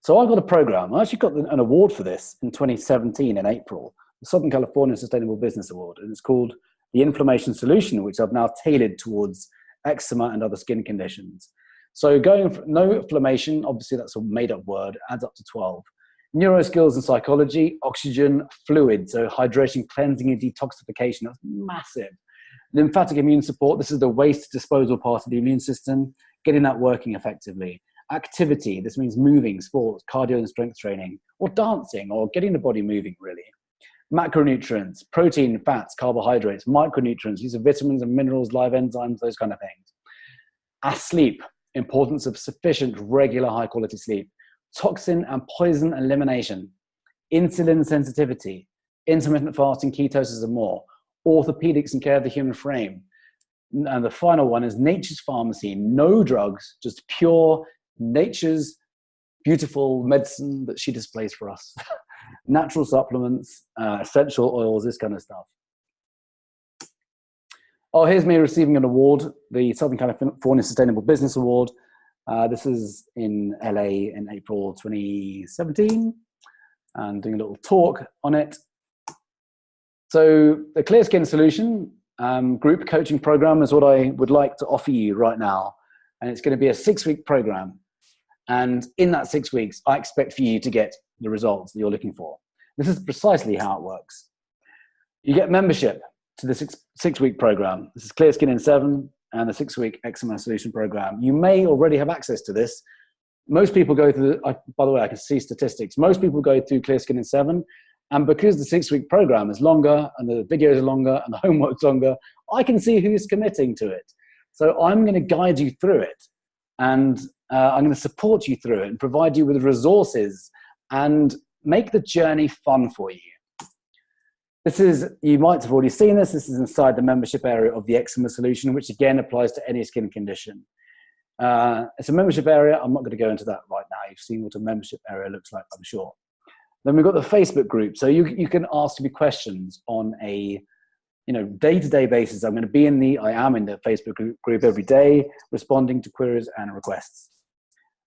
So I've got a program. I actually got an award for this in 2017 in April, the Southern California Sustainable Business Award, and it's called the Inflammation Solution, which I've now tailored towards eczema and other skin conditions. So going for no inflammation, obviously that's a made-up word, adds up to 12. Neuroskills and psychology, oxygen, fluid, so hydration, cleansing, and detoxification, that's massive. Lymphatic immune support, this is the waste disposal part of the immune system, getting that working effectively. Activity, this means moving, sports, cardio and strength training, or dancing, or getting the body moving, really. Macronutrients, protein, fats, carbohydrates, micronutrients, these are vitamins and minerals, live enzymes, those kind of things. Sleep, importance of sufficient, regular, high-quality sleep. Toxin and poison elimination. Insulin sensitivity. Intermittent fasting, ketosis, and more. Orthopedics and care of the human frame. And the final one is nature's pharmacy. No drugs, just pure nature's beautiful medicine that she displays for us. Natural supplements, essential oils, this kind of stuff. Oh, here's me receiving an award, the Southern California Sustainable Business Award. This is in LA in April 2017, and doing a little talk on it. So the Clear Skin Solution group coaching program is what I would like to offer you right now. And it's going to be a 6-week program. And in that 6 weeks, I expect for you to get the results that you're looking for. This is precisely how it works. You get membership to the six-week program. This is Clear Skin in 7 and the 6-week eczema solution program. You may already have access to this. Most people go through, by the way, I can see statistics. Most people go through Clear Skin in 7. And because the 6-week program is longer and the videos are longer and the homework's longer, I can see who's committing to it. So I'm going to guide you through it. And I'm going to support you through it and provide you with resources and make the journey fun for you. This is, you might have already seen this. This is inside the membership area of the eczema solution, which again applies to any skin condition. It's a membership area. I'm not going to go into that right now. You've seen what a membership area looks like, I'm sure. Then we've got the Facebook group. So you can ask me questions on a day-to-day basis. I am in the Facebook group every day, responding to queries and requests.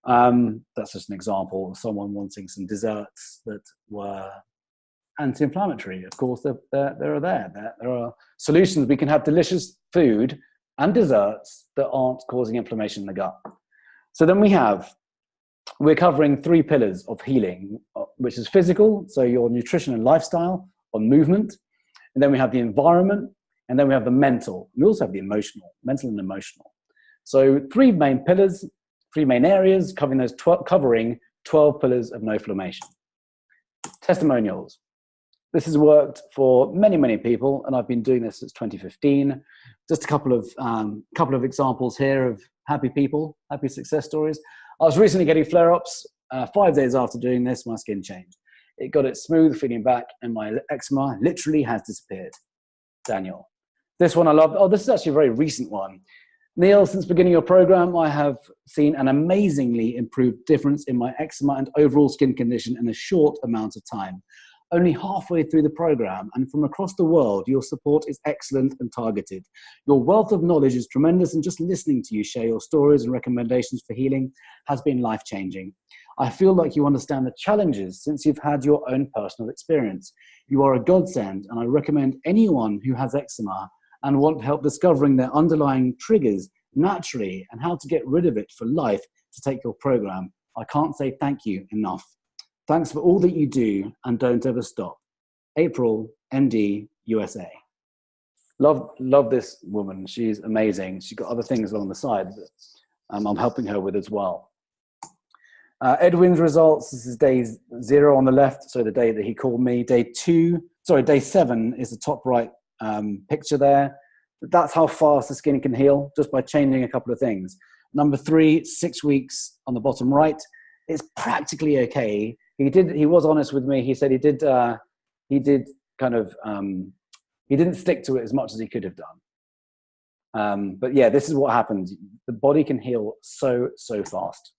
That's just an example of someone wanting some desserts that were anti-inflammatory. Of course, there are solutions. We can have delicious food and desserts that aren't causing inflammation in the gut. So then we're covering 3 pillars of healing, which is physical, so your nutrition and lifestyle, on movement. And then we have the environment, and then we have the mental. We also have the emotional, mental and emotional. So 3 main pillars, 3 main areas, covering 12 pillars of no inflammation. Testimonials. This has worked for many, many people, and I've been doing this since 2015. Just a couple of examples here of happy people, happy success stories. I was recently getting flare-ups. 5 days after doing this, my skin changed. It got it smooth, feeling back, and my eczema literally has disappeared. Daniel. This one I love. Oh, this is actually a very recent one. Neil, since beginning your program, I have seen an amazingly improved difference in my eczema and overall skin condition in a short amount of time. Only halfway through the program, and from across the world, your support is excellent and targeted. Your wealth of knowledge is tremendous, and just listening to you share your stories and recommendations for healing has been life-changing. I feel like you understand the challenges since you've had your own personal experience. You are a godsend, and I recommend anyone who has eczema and want help discovering their underlying triggers naturally and how to get rid of it for life to take your program. I can't say thank you enough. Thanks for all that you do, and don't ever stop. April, MD, USA. Love this woman. She's amazing. She's got other things along the side that I'm helping her with as well. Edwin's results, this is day 0 on the left, so the day that he called me. Day 7 is the top right picture there. That's how fast the skin can heal, just by changing a couple of things. Number 3, 6 weeks on the bottom right. It's practically okay. He was honest with me. He said he didn't stick to it as much as he could have done. But yeah, this is what happens. The body can heal so fast.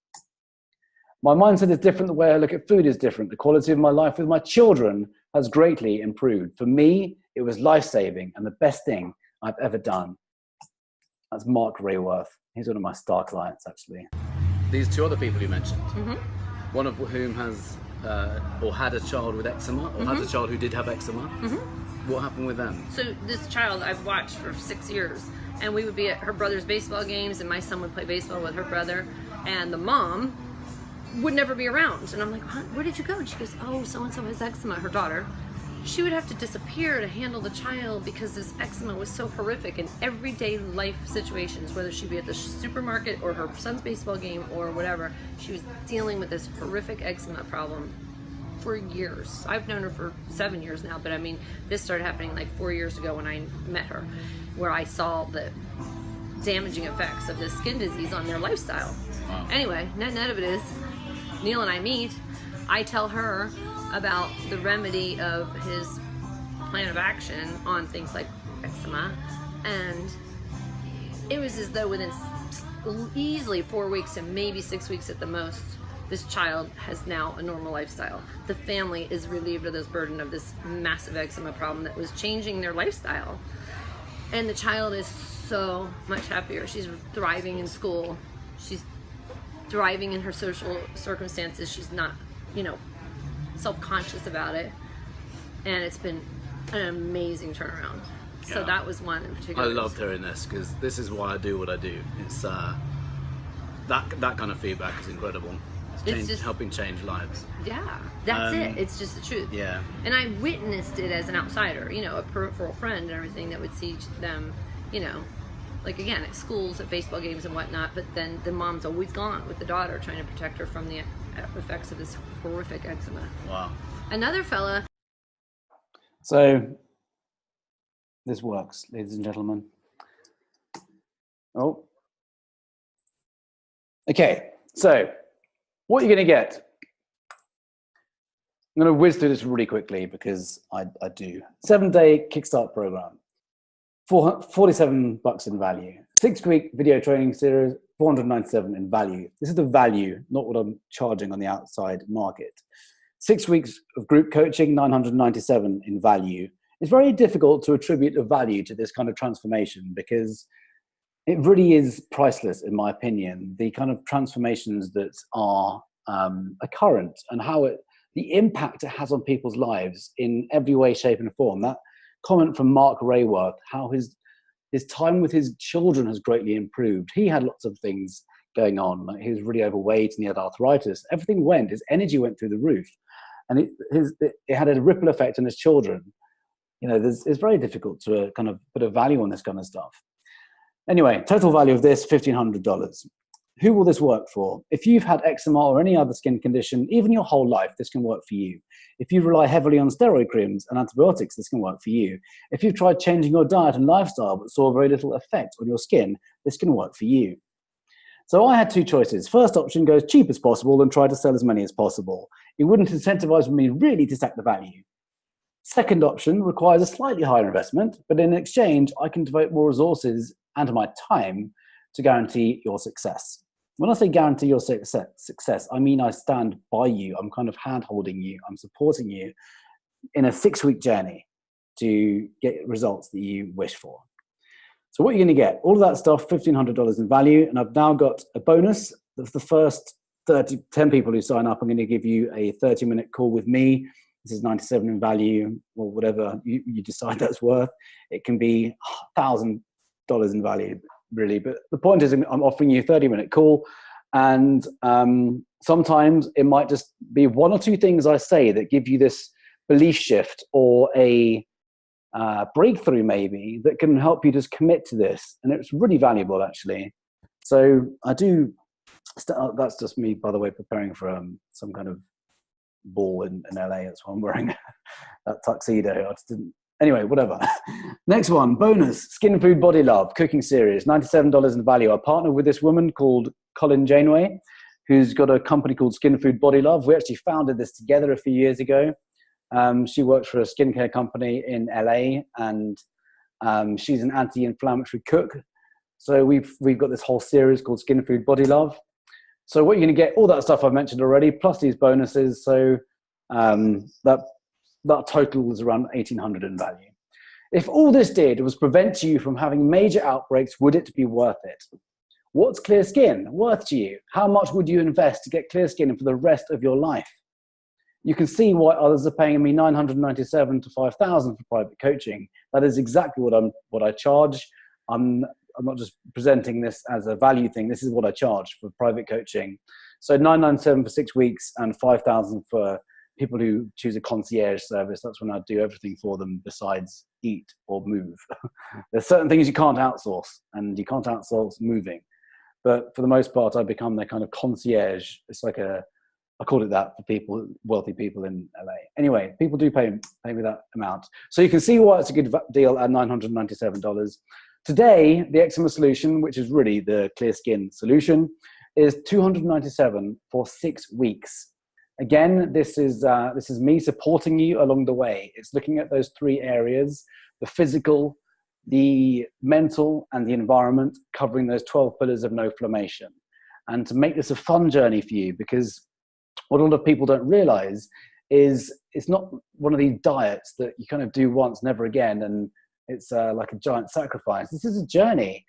My mindset is different. The way I look at food is different. The quality of my life with my children has greatly improved. For me, it was life-saving and the best thing I've ever done. That's Mark Rayworth. He's one of my star clients, actually. These 2 other people you mentioned, one of whom has or had a child with eczema, or has a child who did have eczema. What happened with them? So this child I've watched for 6 years, and we would be at her brother's baseball games, and my son would play baseball with her brother, and the mom would never be around. And I'm like, where did you go? And she goes, oh, so-and-so has eczema, her daughter. She would have to disappear to handle the child because this eczema was so horrific in everyday life situations, whether she be at the supermarket or her son's baseball game or whatever. She was dealing with this horrific eczema problem for years. I've known her for 7 years now, but I mean, this started happening like 4 years ago when I met her, where I saw the damaging effects of this skin disease on their lifestyle. Wow. Anyway, net of it is, Neil and I meet. I tell her about the remedy of his plan of action on things like eczema, and it was as though within easily 4 weeks and maybe 6 weeks at the most, this child has now a normal lifestyle. The family is relieved of this burden of this massive eczema problem that was changing their lifestyle, and the child is so much happier. She's thriving in school. She's thriving in her social circumstances. She's not, self-conscious about it, and it's been an amazing turnaround. Yeah. So that was one in particular. I loved her in this because this is why I do what I do. It's that kind of feedback is incredible. It's just helping change lives. Yeah, that's it. It's just the truth. Yeah. And I witnessed it as an outsider, a peripheral friend and everything that would see them, like again at schools, at baseball games and whatnot. But then the mom's always gone with the daughter, trying to protect her from the effects of this horrific eczema. Wow. Another fella. So this works, ladies and gentlemen. Oh. Okay, so what you're going to get. I'm going to whiz through this really quickly because I do. 7-day Kickstart program. $47 in value. 6-week video training series, $497 in value. This is the value, not what I'm charging on the outside market. 6 weeks of group coaching, $997 in value. It's very difficult to attribute a value to this kind of transformation because it really is priceless, in my opinion. The kind of transformations that are current and the impact it has on people's lives in every way, shape, and form. That comment from Mark Rayworth, how his time with his children has greatly improved. He had lots of things going on. Like he was really overweight and he had arthritis. Everything went. His energy went through the roof, and it had a ripple effect on his children. It's very difficult to kind of put a value on this kind of stuff. Anyway, total value of this $1,500. who will this work for? If you've had eczema or any other skin condition, even your whole life, this can work for you. If you rely heavily on steroid creams and antibiotics, this can work for you. If you've tried changing your diet and lifestyle but saw very little effect on your skin, this can work for you. So I had two choices. First option, go as cheap as possible and try to sell as many as possible. It wouldn't incentivize me really to stack the value. Second option requires a slightly higher investment, but in exchange, I can devote more resources and my time to guarantee your success. When I say guarantee your success, I mean I stand by you. I'm kind of hand-holding you. I'm supporting you in a 6-week journey to get results that you wish for. So what you're going to get, all of that stuff, $1,500 in value, and I've now got a bonus. The first 10 people who sign up, I'm going to give you a 30-minute call with me. This is $97 in value, or whatever you decide that's worth. It can be $1,000 in value, really. But the point is, I'm offering you a 30-minute call, and sometimes it might just be one or two things I say that give you this belief shift or a breakthrough maybe that can help you just commit to this. And it's really valuable, actually. So I do, that's just me, by the way, preparing for some kind of ball in LA. That's why I'm wearing that tuxedo. I just didn't. Anyway, whatever. Next one, bonus, Skin Food Body Love cooking series, $97 in value. I partnered with this woman called Colin Janeway, who's got a company called Skin Food Body Love. We actually founded this together a few years ago. She works for a skincare company in LA, and she's an anti-inflammatory cook. So we've got this whole series called Skin Food Body Love. So what you're going to get, all that stuff I've mentioned already, plus these bonuses. So that total is around $1,800 in value. If all this did was prevent you from having major outbreaks, would it be worth it? What's clear skin worth to you? How much would you invest to get clear skin for the rest of your life? You can see why others are paying me $997 to $5,000 for private coaching. That is exactly what I charge. I'm not just presenting this as a value thing. This is what I charge for private coaching. So $997 for 6 weeks and $5,000 for people who choose a concierge service. That's when I do everything for them besides eat or move. There's certain things you can't outsource, and you can't outsource moving. But for the most part, I become their kind of concierge. It's like I call it that for people, wealthy people in LA. Anyway, people do pay me that amount. So you can see why it's a good deal at $997. Today, the eczema solution, which is really the clear skin solution, is $297 for 6 weeks. Again, this is me supporting you along the way. It's looking at those 3 areas: the physical, the mental, and the environment, covering those 12 pillars of no inflammation. And to make this a fun journey for you, because what a lot of people don't realize is it's not one of these diets that you kind of do once, never again, and it's like a giant sacrifice. This is a journey,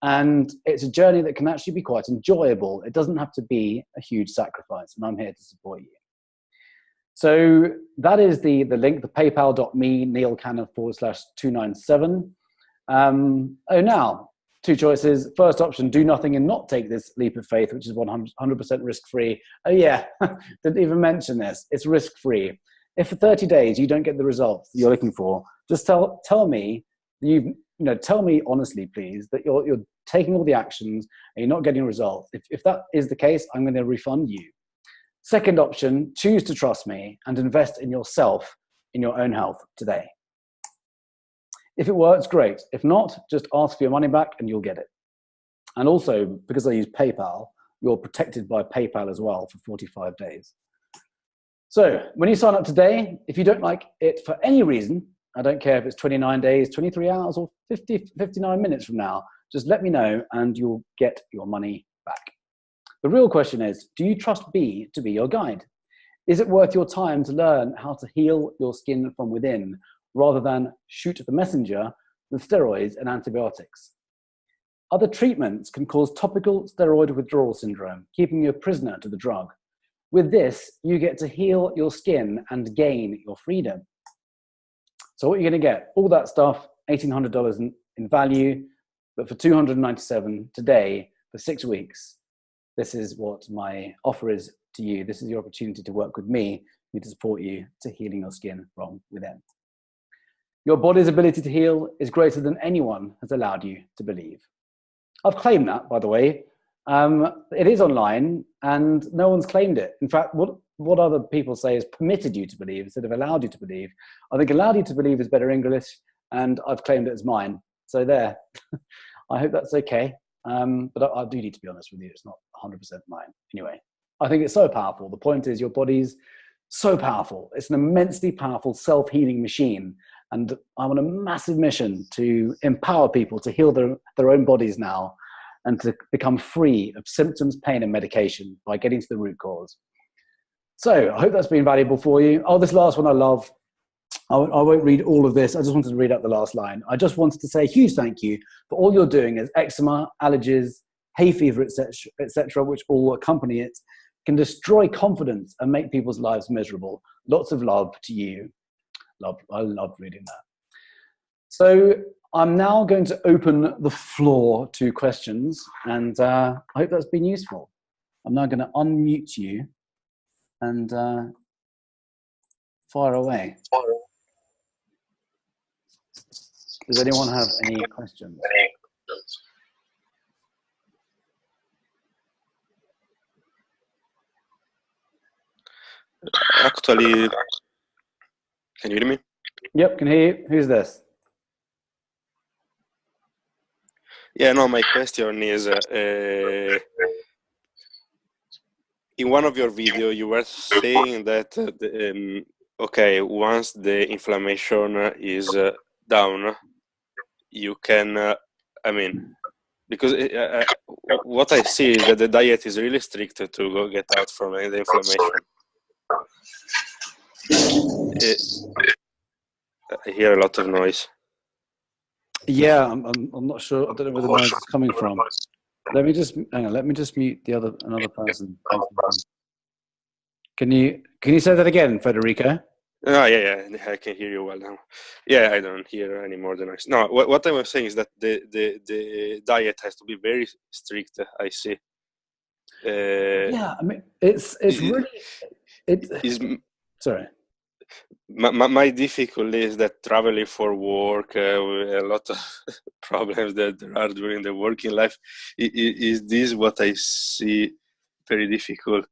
and it's a journey that can actually be quite enjoyable. It doesn't have to be a huge sacrifice, and I'm here to support you. So that is the link, the paypal.me, Neil Cannon /297. Now, 2 choices. First option, do nothing and not take this leap of faith, which is 100% risk-free. Oh yeah, didn't even mention this. It's risk-free. If for 30 days you don't get the results that you're looking for, just tell me, tell me honestly, please, that you're taking all the actions and you're not getting results. If that is the case, I'm going to refund you. Second option, choose to trust me and invest in yourself, in your own health today. If it works, great. If not, just ask for your money back and you'll get it. And also, because I use PayPal, you're protected by PayPal as well for 45 days. So when you sign up today, if you don't like it for any reason, I don't care if it's 29 days, 23 hours, or 59 minutes from now, just let me know and you'll get your money back. The real question is, do you trust B to be your guide? Is it worth your time to learn how to heal your skin from within, rather than shoot the messenger with steroids and antibiotics? Other treatments can cause topical steroid withdrawal syndrome, keeping you a prisoner to the drug. With this, you get to heal your skin and gain your freedom. So what you're going to get, all that stuff, $1,800 in value, but for $297 today for 6 weeks. This is what my offer is to you. This is your opportunity to work with me to support you to healing your skin from within. Your body's ability to heal is greater than anyone has allowed you to believe. I've claimed that, by the way. It is online, and no one's claimed it. In fact, what other people say is permitted you to believe instead of allowed you to believe. I think allowed you to believe is better English, and I've claimed it as mine. So there. I hope that's okay. But I do need to be honest with you. It's not 100% mine. Anyway, I think it's so powerful. The point is your body's so powerful. It's an immensely powerful self-healing machine. And I'm on a massive mission to empower people to heal their own bodies now and to become free of symptoms, pain, and medication by getting to the root cause. So I hope that's been valuable for you. Oh, this last one I love. I won't read all of this. I just wanted to read out the last line. I just wanted to say a huge thank you for all you're doing as eczema, allergies, hay fever, etc., which all accompany it, can destroy confidence and make people's lives miserable. Lots of love to you. I love reading that. So I'm now going to open the floor to questions, and I hope that's been useful. I'm now going to unmute you and fire away. Does anyone have any questions? Actually, can you hear me? Yep, can hear you. Who's this? Yeah, no, my question is, in one of your videos, you were saying that, okay, once the inflammation is down, you can, I mean, because what I see is that the diet is really strict to go get out from the inflammation. I hear a lot of noise. Yeah, I'm not sure. I don't know where the noise is coming from. Let me just hang on. Let me just mute another person. Can you say that again, Federico? Oh, yeah, I can hear you well now. Yeah, I don't hear any more the noise. No, what I was saying is that the diet has to be very strict. I see. Yeah, I mean, it's really sorry. My difficulty is that traveling for work, a lot of problems that there are during the working life. Is this what I see very difficult,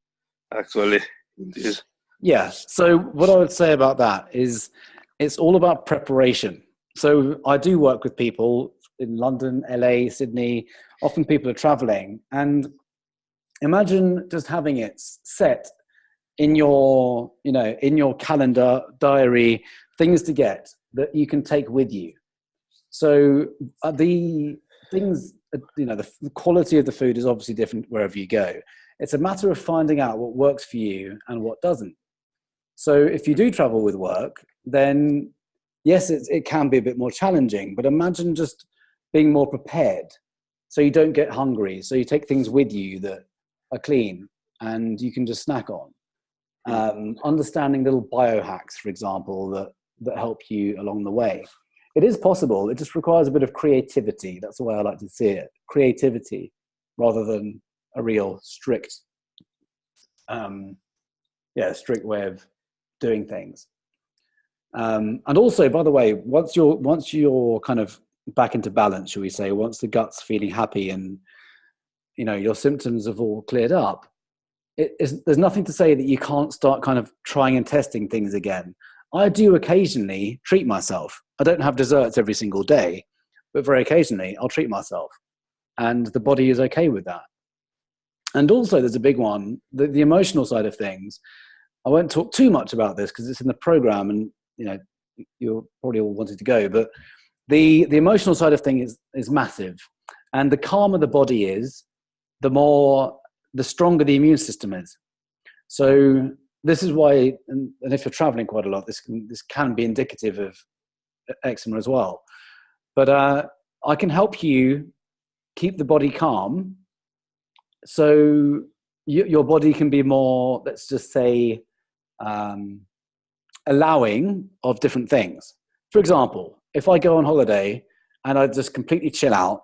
actually? This. Yeah, so what I would say about that is it's all about preparation. So I do work with people in London, LA, Sydney. Often people are traveling, and imagine just having it set in your, in your calendar, diary, things to get that you can take with you. So the things, the quality of the food is obviously different wherever you go. It's a matter of finding out what works for you and what doesn't. So if you do travel with work, then yes, it can be a bit more challenging, but imagine just being more prepared so you don't get hungry. So you take things with you that are clean and you can just snack on. Understanding little biohacks, for example, that help you along the way. It is possible. It just requires a bit of creativity. That's the way I like to see it. Creativity rather than a real strict way of doing things. And also, by the way, once you're kind of back into balance, shall we say, once the gut's feeling happy and your symptoms have all cleared up, there's nothing to say that you can't start kind of trying and testing things again. I do occasionally treat myself. I don't have desserts every single day, but very occasionally I'll treat myself, and the body is okay with that. And also there's a big one, the emotional side of things. I won't talk too much about this because it's in the program and you're probably all wanting to go, but the emotional side of things is massive. And the calmer the body is, the stronger the immune system is. So this is why, and if you're traveling quite a lot, this can be indicative of eczema as well. But I can help you keep the body calm so your body can be more, let's just say, allowing of different things. For example, if I go on holiday and I just completely chill out,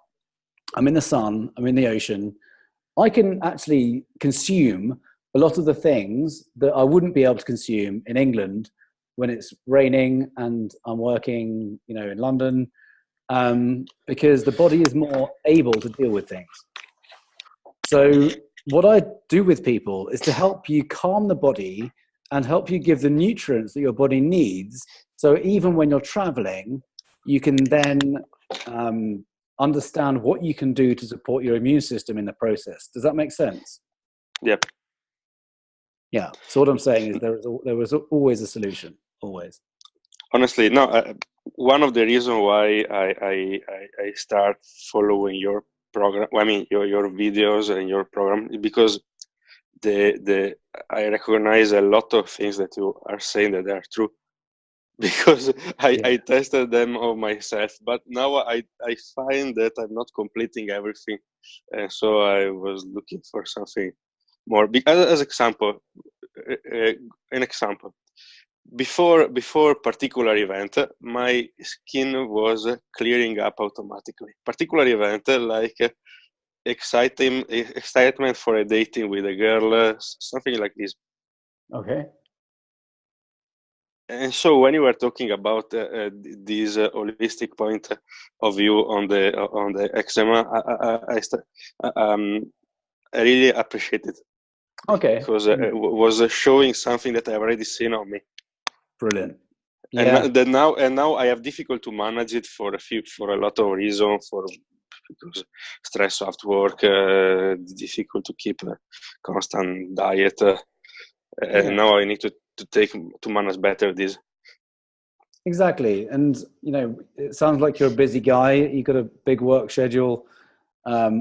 I'm in the sun, I'm in the ocean, I can actually consume a lot of the things that I wouldn't be able to consume in England when it's raining and I'm working, in London, because the body is more able to deal with things. So what I do with people is to help you calm the body and help you give the nutrients that your body needs. So even when you're traveling, you can then understand what you can do to support your immune system in the process. Does that make sense? Yep. Yeah. So what I'm saying is there was always a solution, always. Honestly, no. One of the reasons why I start following your program, I mean your videos and your program, is because I recognize a lot of things that you are saying that are true, because I tested them on myself, but now I find that I'm not completing everything, and so I was looking for something more. As example, an example. Before particular event, my skin was clearing up automatically. Particular event like excitement for a dating with a girl, something like this. Okay. And so when you were talking about this holistic point of view on the eczema, I really appreciate it. Okay. Because it was showing something that I've already seen on me. Brilliant. Yeah. And now I have difficult to manage it for a lot of reasons. Because stress at work, difficult to keep a constant diet, and now I need to manage better this. Exactly. And it sounds like you're a busy guy. You've got a big work schedule.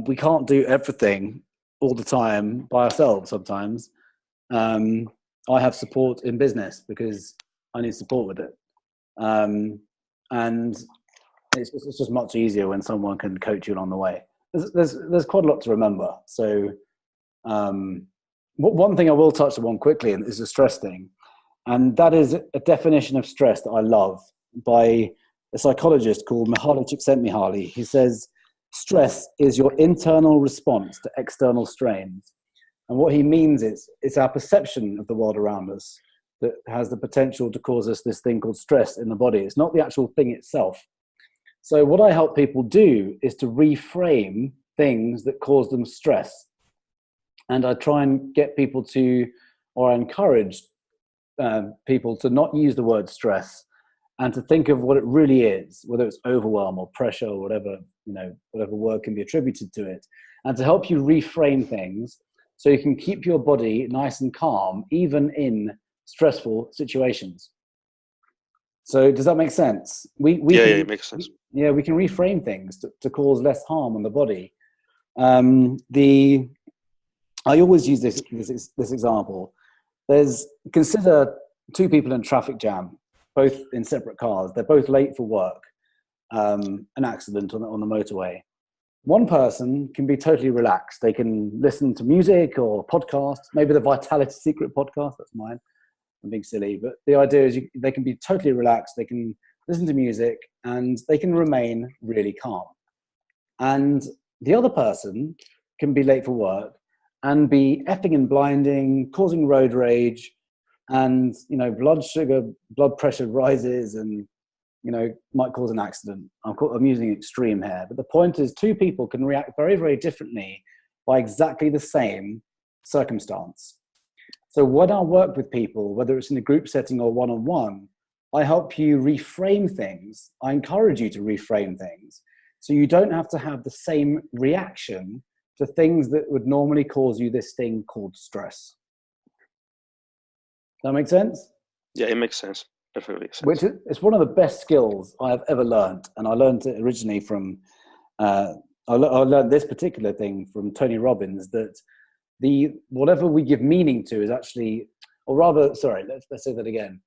We can't do everything all the time by ourselves sometimes. I have support in business because I need support with it. And it's just much easier when someone can coach you along the way. There's quite a lot to remember. So one thing I will touch on quickly is the stress thing. And that is a definition of stress that I love by a psychologist called Mihaly Csikszentmihalyi. He says, stress is your internal response to external strains. And what he means is it's our perception of the world around us that has the potential to cause us this thing called stress in the body. It's not the actual thing itself. So what I help people do is to reframe things that cause them stress. And I try and get people to, or I encourage people to not use the word stress and to think of what it really is, whether it's overwhelm or pressure or whatever word can be attributed to it, and to help you reframe things so you can keep your body nice and calm even in stressful situations. So does that make sense? It makes sense. Yeah, we can reframe things to cause less harm on the body. I always use this example. Consider two people in a traffic jam, both in separate cars. They're both late for work, an accident on the motorway. One person can be totally relaxed. They can listen to music or podcasts, maybe the Vitality Secret podcast, that's mine. I'm being silly, but the idea is they can be totally relaxed. They can listen to music and they can remain really calm. And the other person can be late for work and be effing and blinding, causing road rage, and blood pressure rises, and might cause an accident. I'm using extreme here, but the point is, two people can react very, very differently by exactly the same circumstance. So when I work with people, whether it's in a group setting or one-on-one, I help you reframe things. I encourage you to reframe things, so you don't have to have the same reaction to things that would normally cause you this thing called stress. That make sense? Yeah, it makes sense. Definitely makes sense. Which is one of the best skills I have ever learned. And I learned it originally from, I learned this particular thing from Tony Robbins, that whatever we give meaning to is actually, or rather, sorry, let's say that again.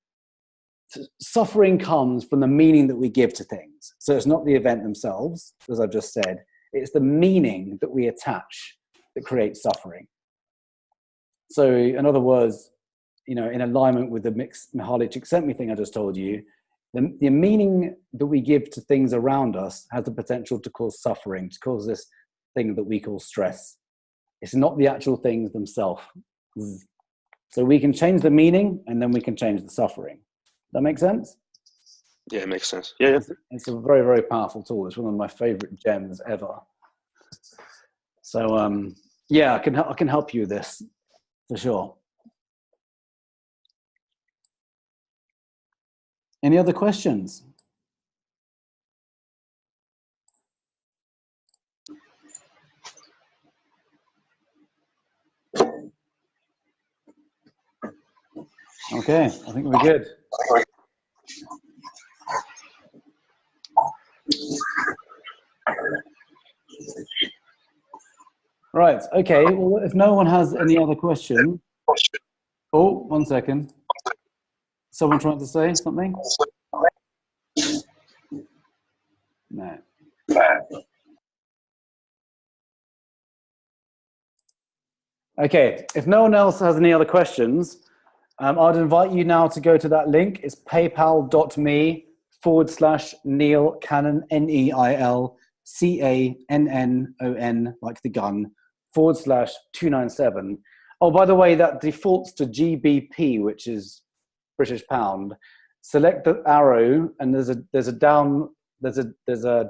Suffering comes from the meaning that we give to things. So it's not the event themselves, as I've just said. It's the meaning that we attach that creates suffering. So in other words, in alignment with the Mihaly Csikszentmihalyi thing I just told you, the meaning that we give to things around us has the potential to cause suffering, to cause this thing that we call stress. It's not the actual things themselves. So we can change the meaning and then we can change the suffering. That make sense? Yeah, it makes sense. Yeah. It's a very, very powerful tool. It's one of my favorite gems ever. So Yeah, I can help you with this for sure. Any other questions? Okay, I think we're good. Right, okay, well, if no one has any other question. Oh, 1 second. Someone trying to say something? No. Okay, if no one else has any other questions, I'd invite you now to go to that link. It's paypal.me/Neil Cannon, NEILCANNON, like the gun, /297. Oh, by the way, that defaults to GBP, which is British pound. Select the arrow, and there's a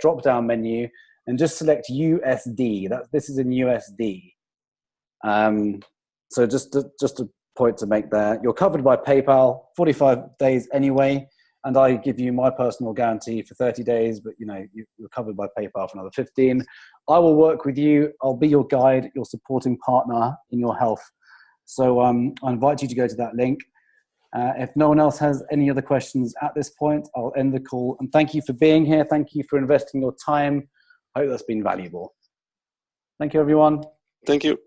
drop down menu, and just select USD. This is in USD. So just a point to make there. You're covered by PayPal, 45 days anyway, and I give you my personal guarantee for 30 days, but you're covered by PayPal for another 15. I will work with you. I'll be your guide, your supporting partner in your health. So I invite you to go to that link. If no one else has any other questions at this point, I'll end the call. And thank you for being here. Thank you for investing your time. I hope that's been valuable. Thank you, everyone. Thank you.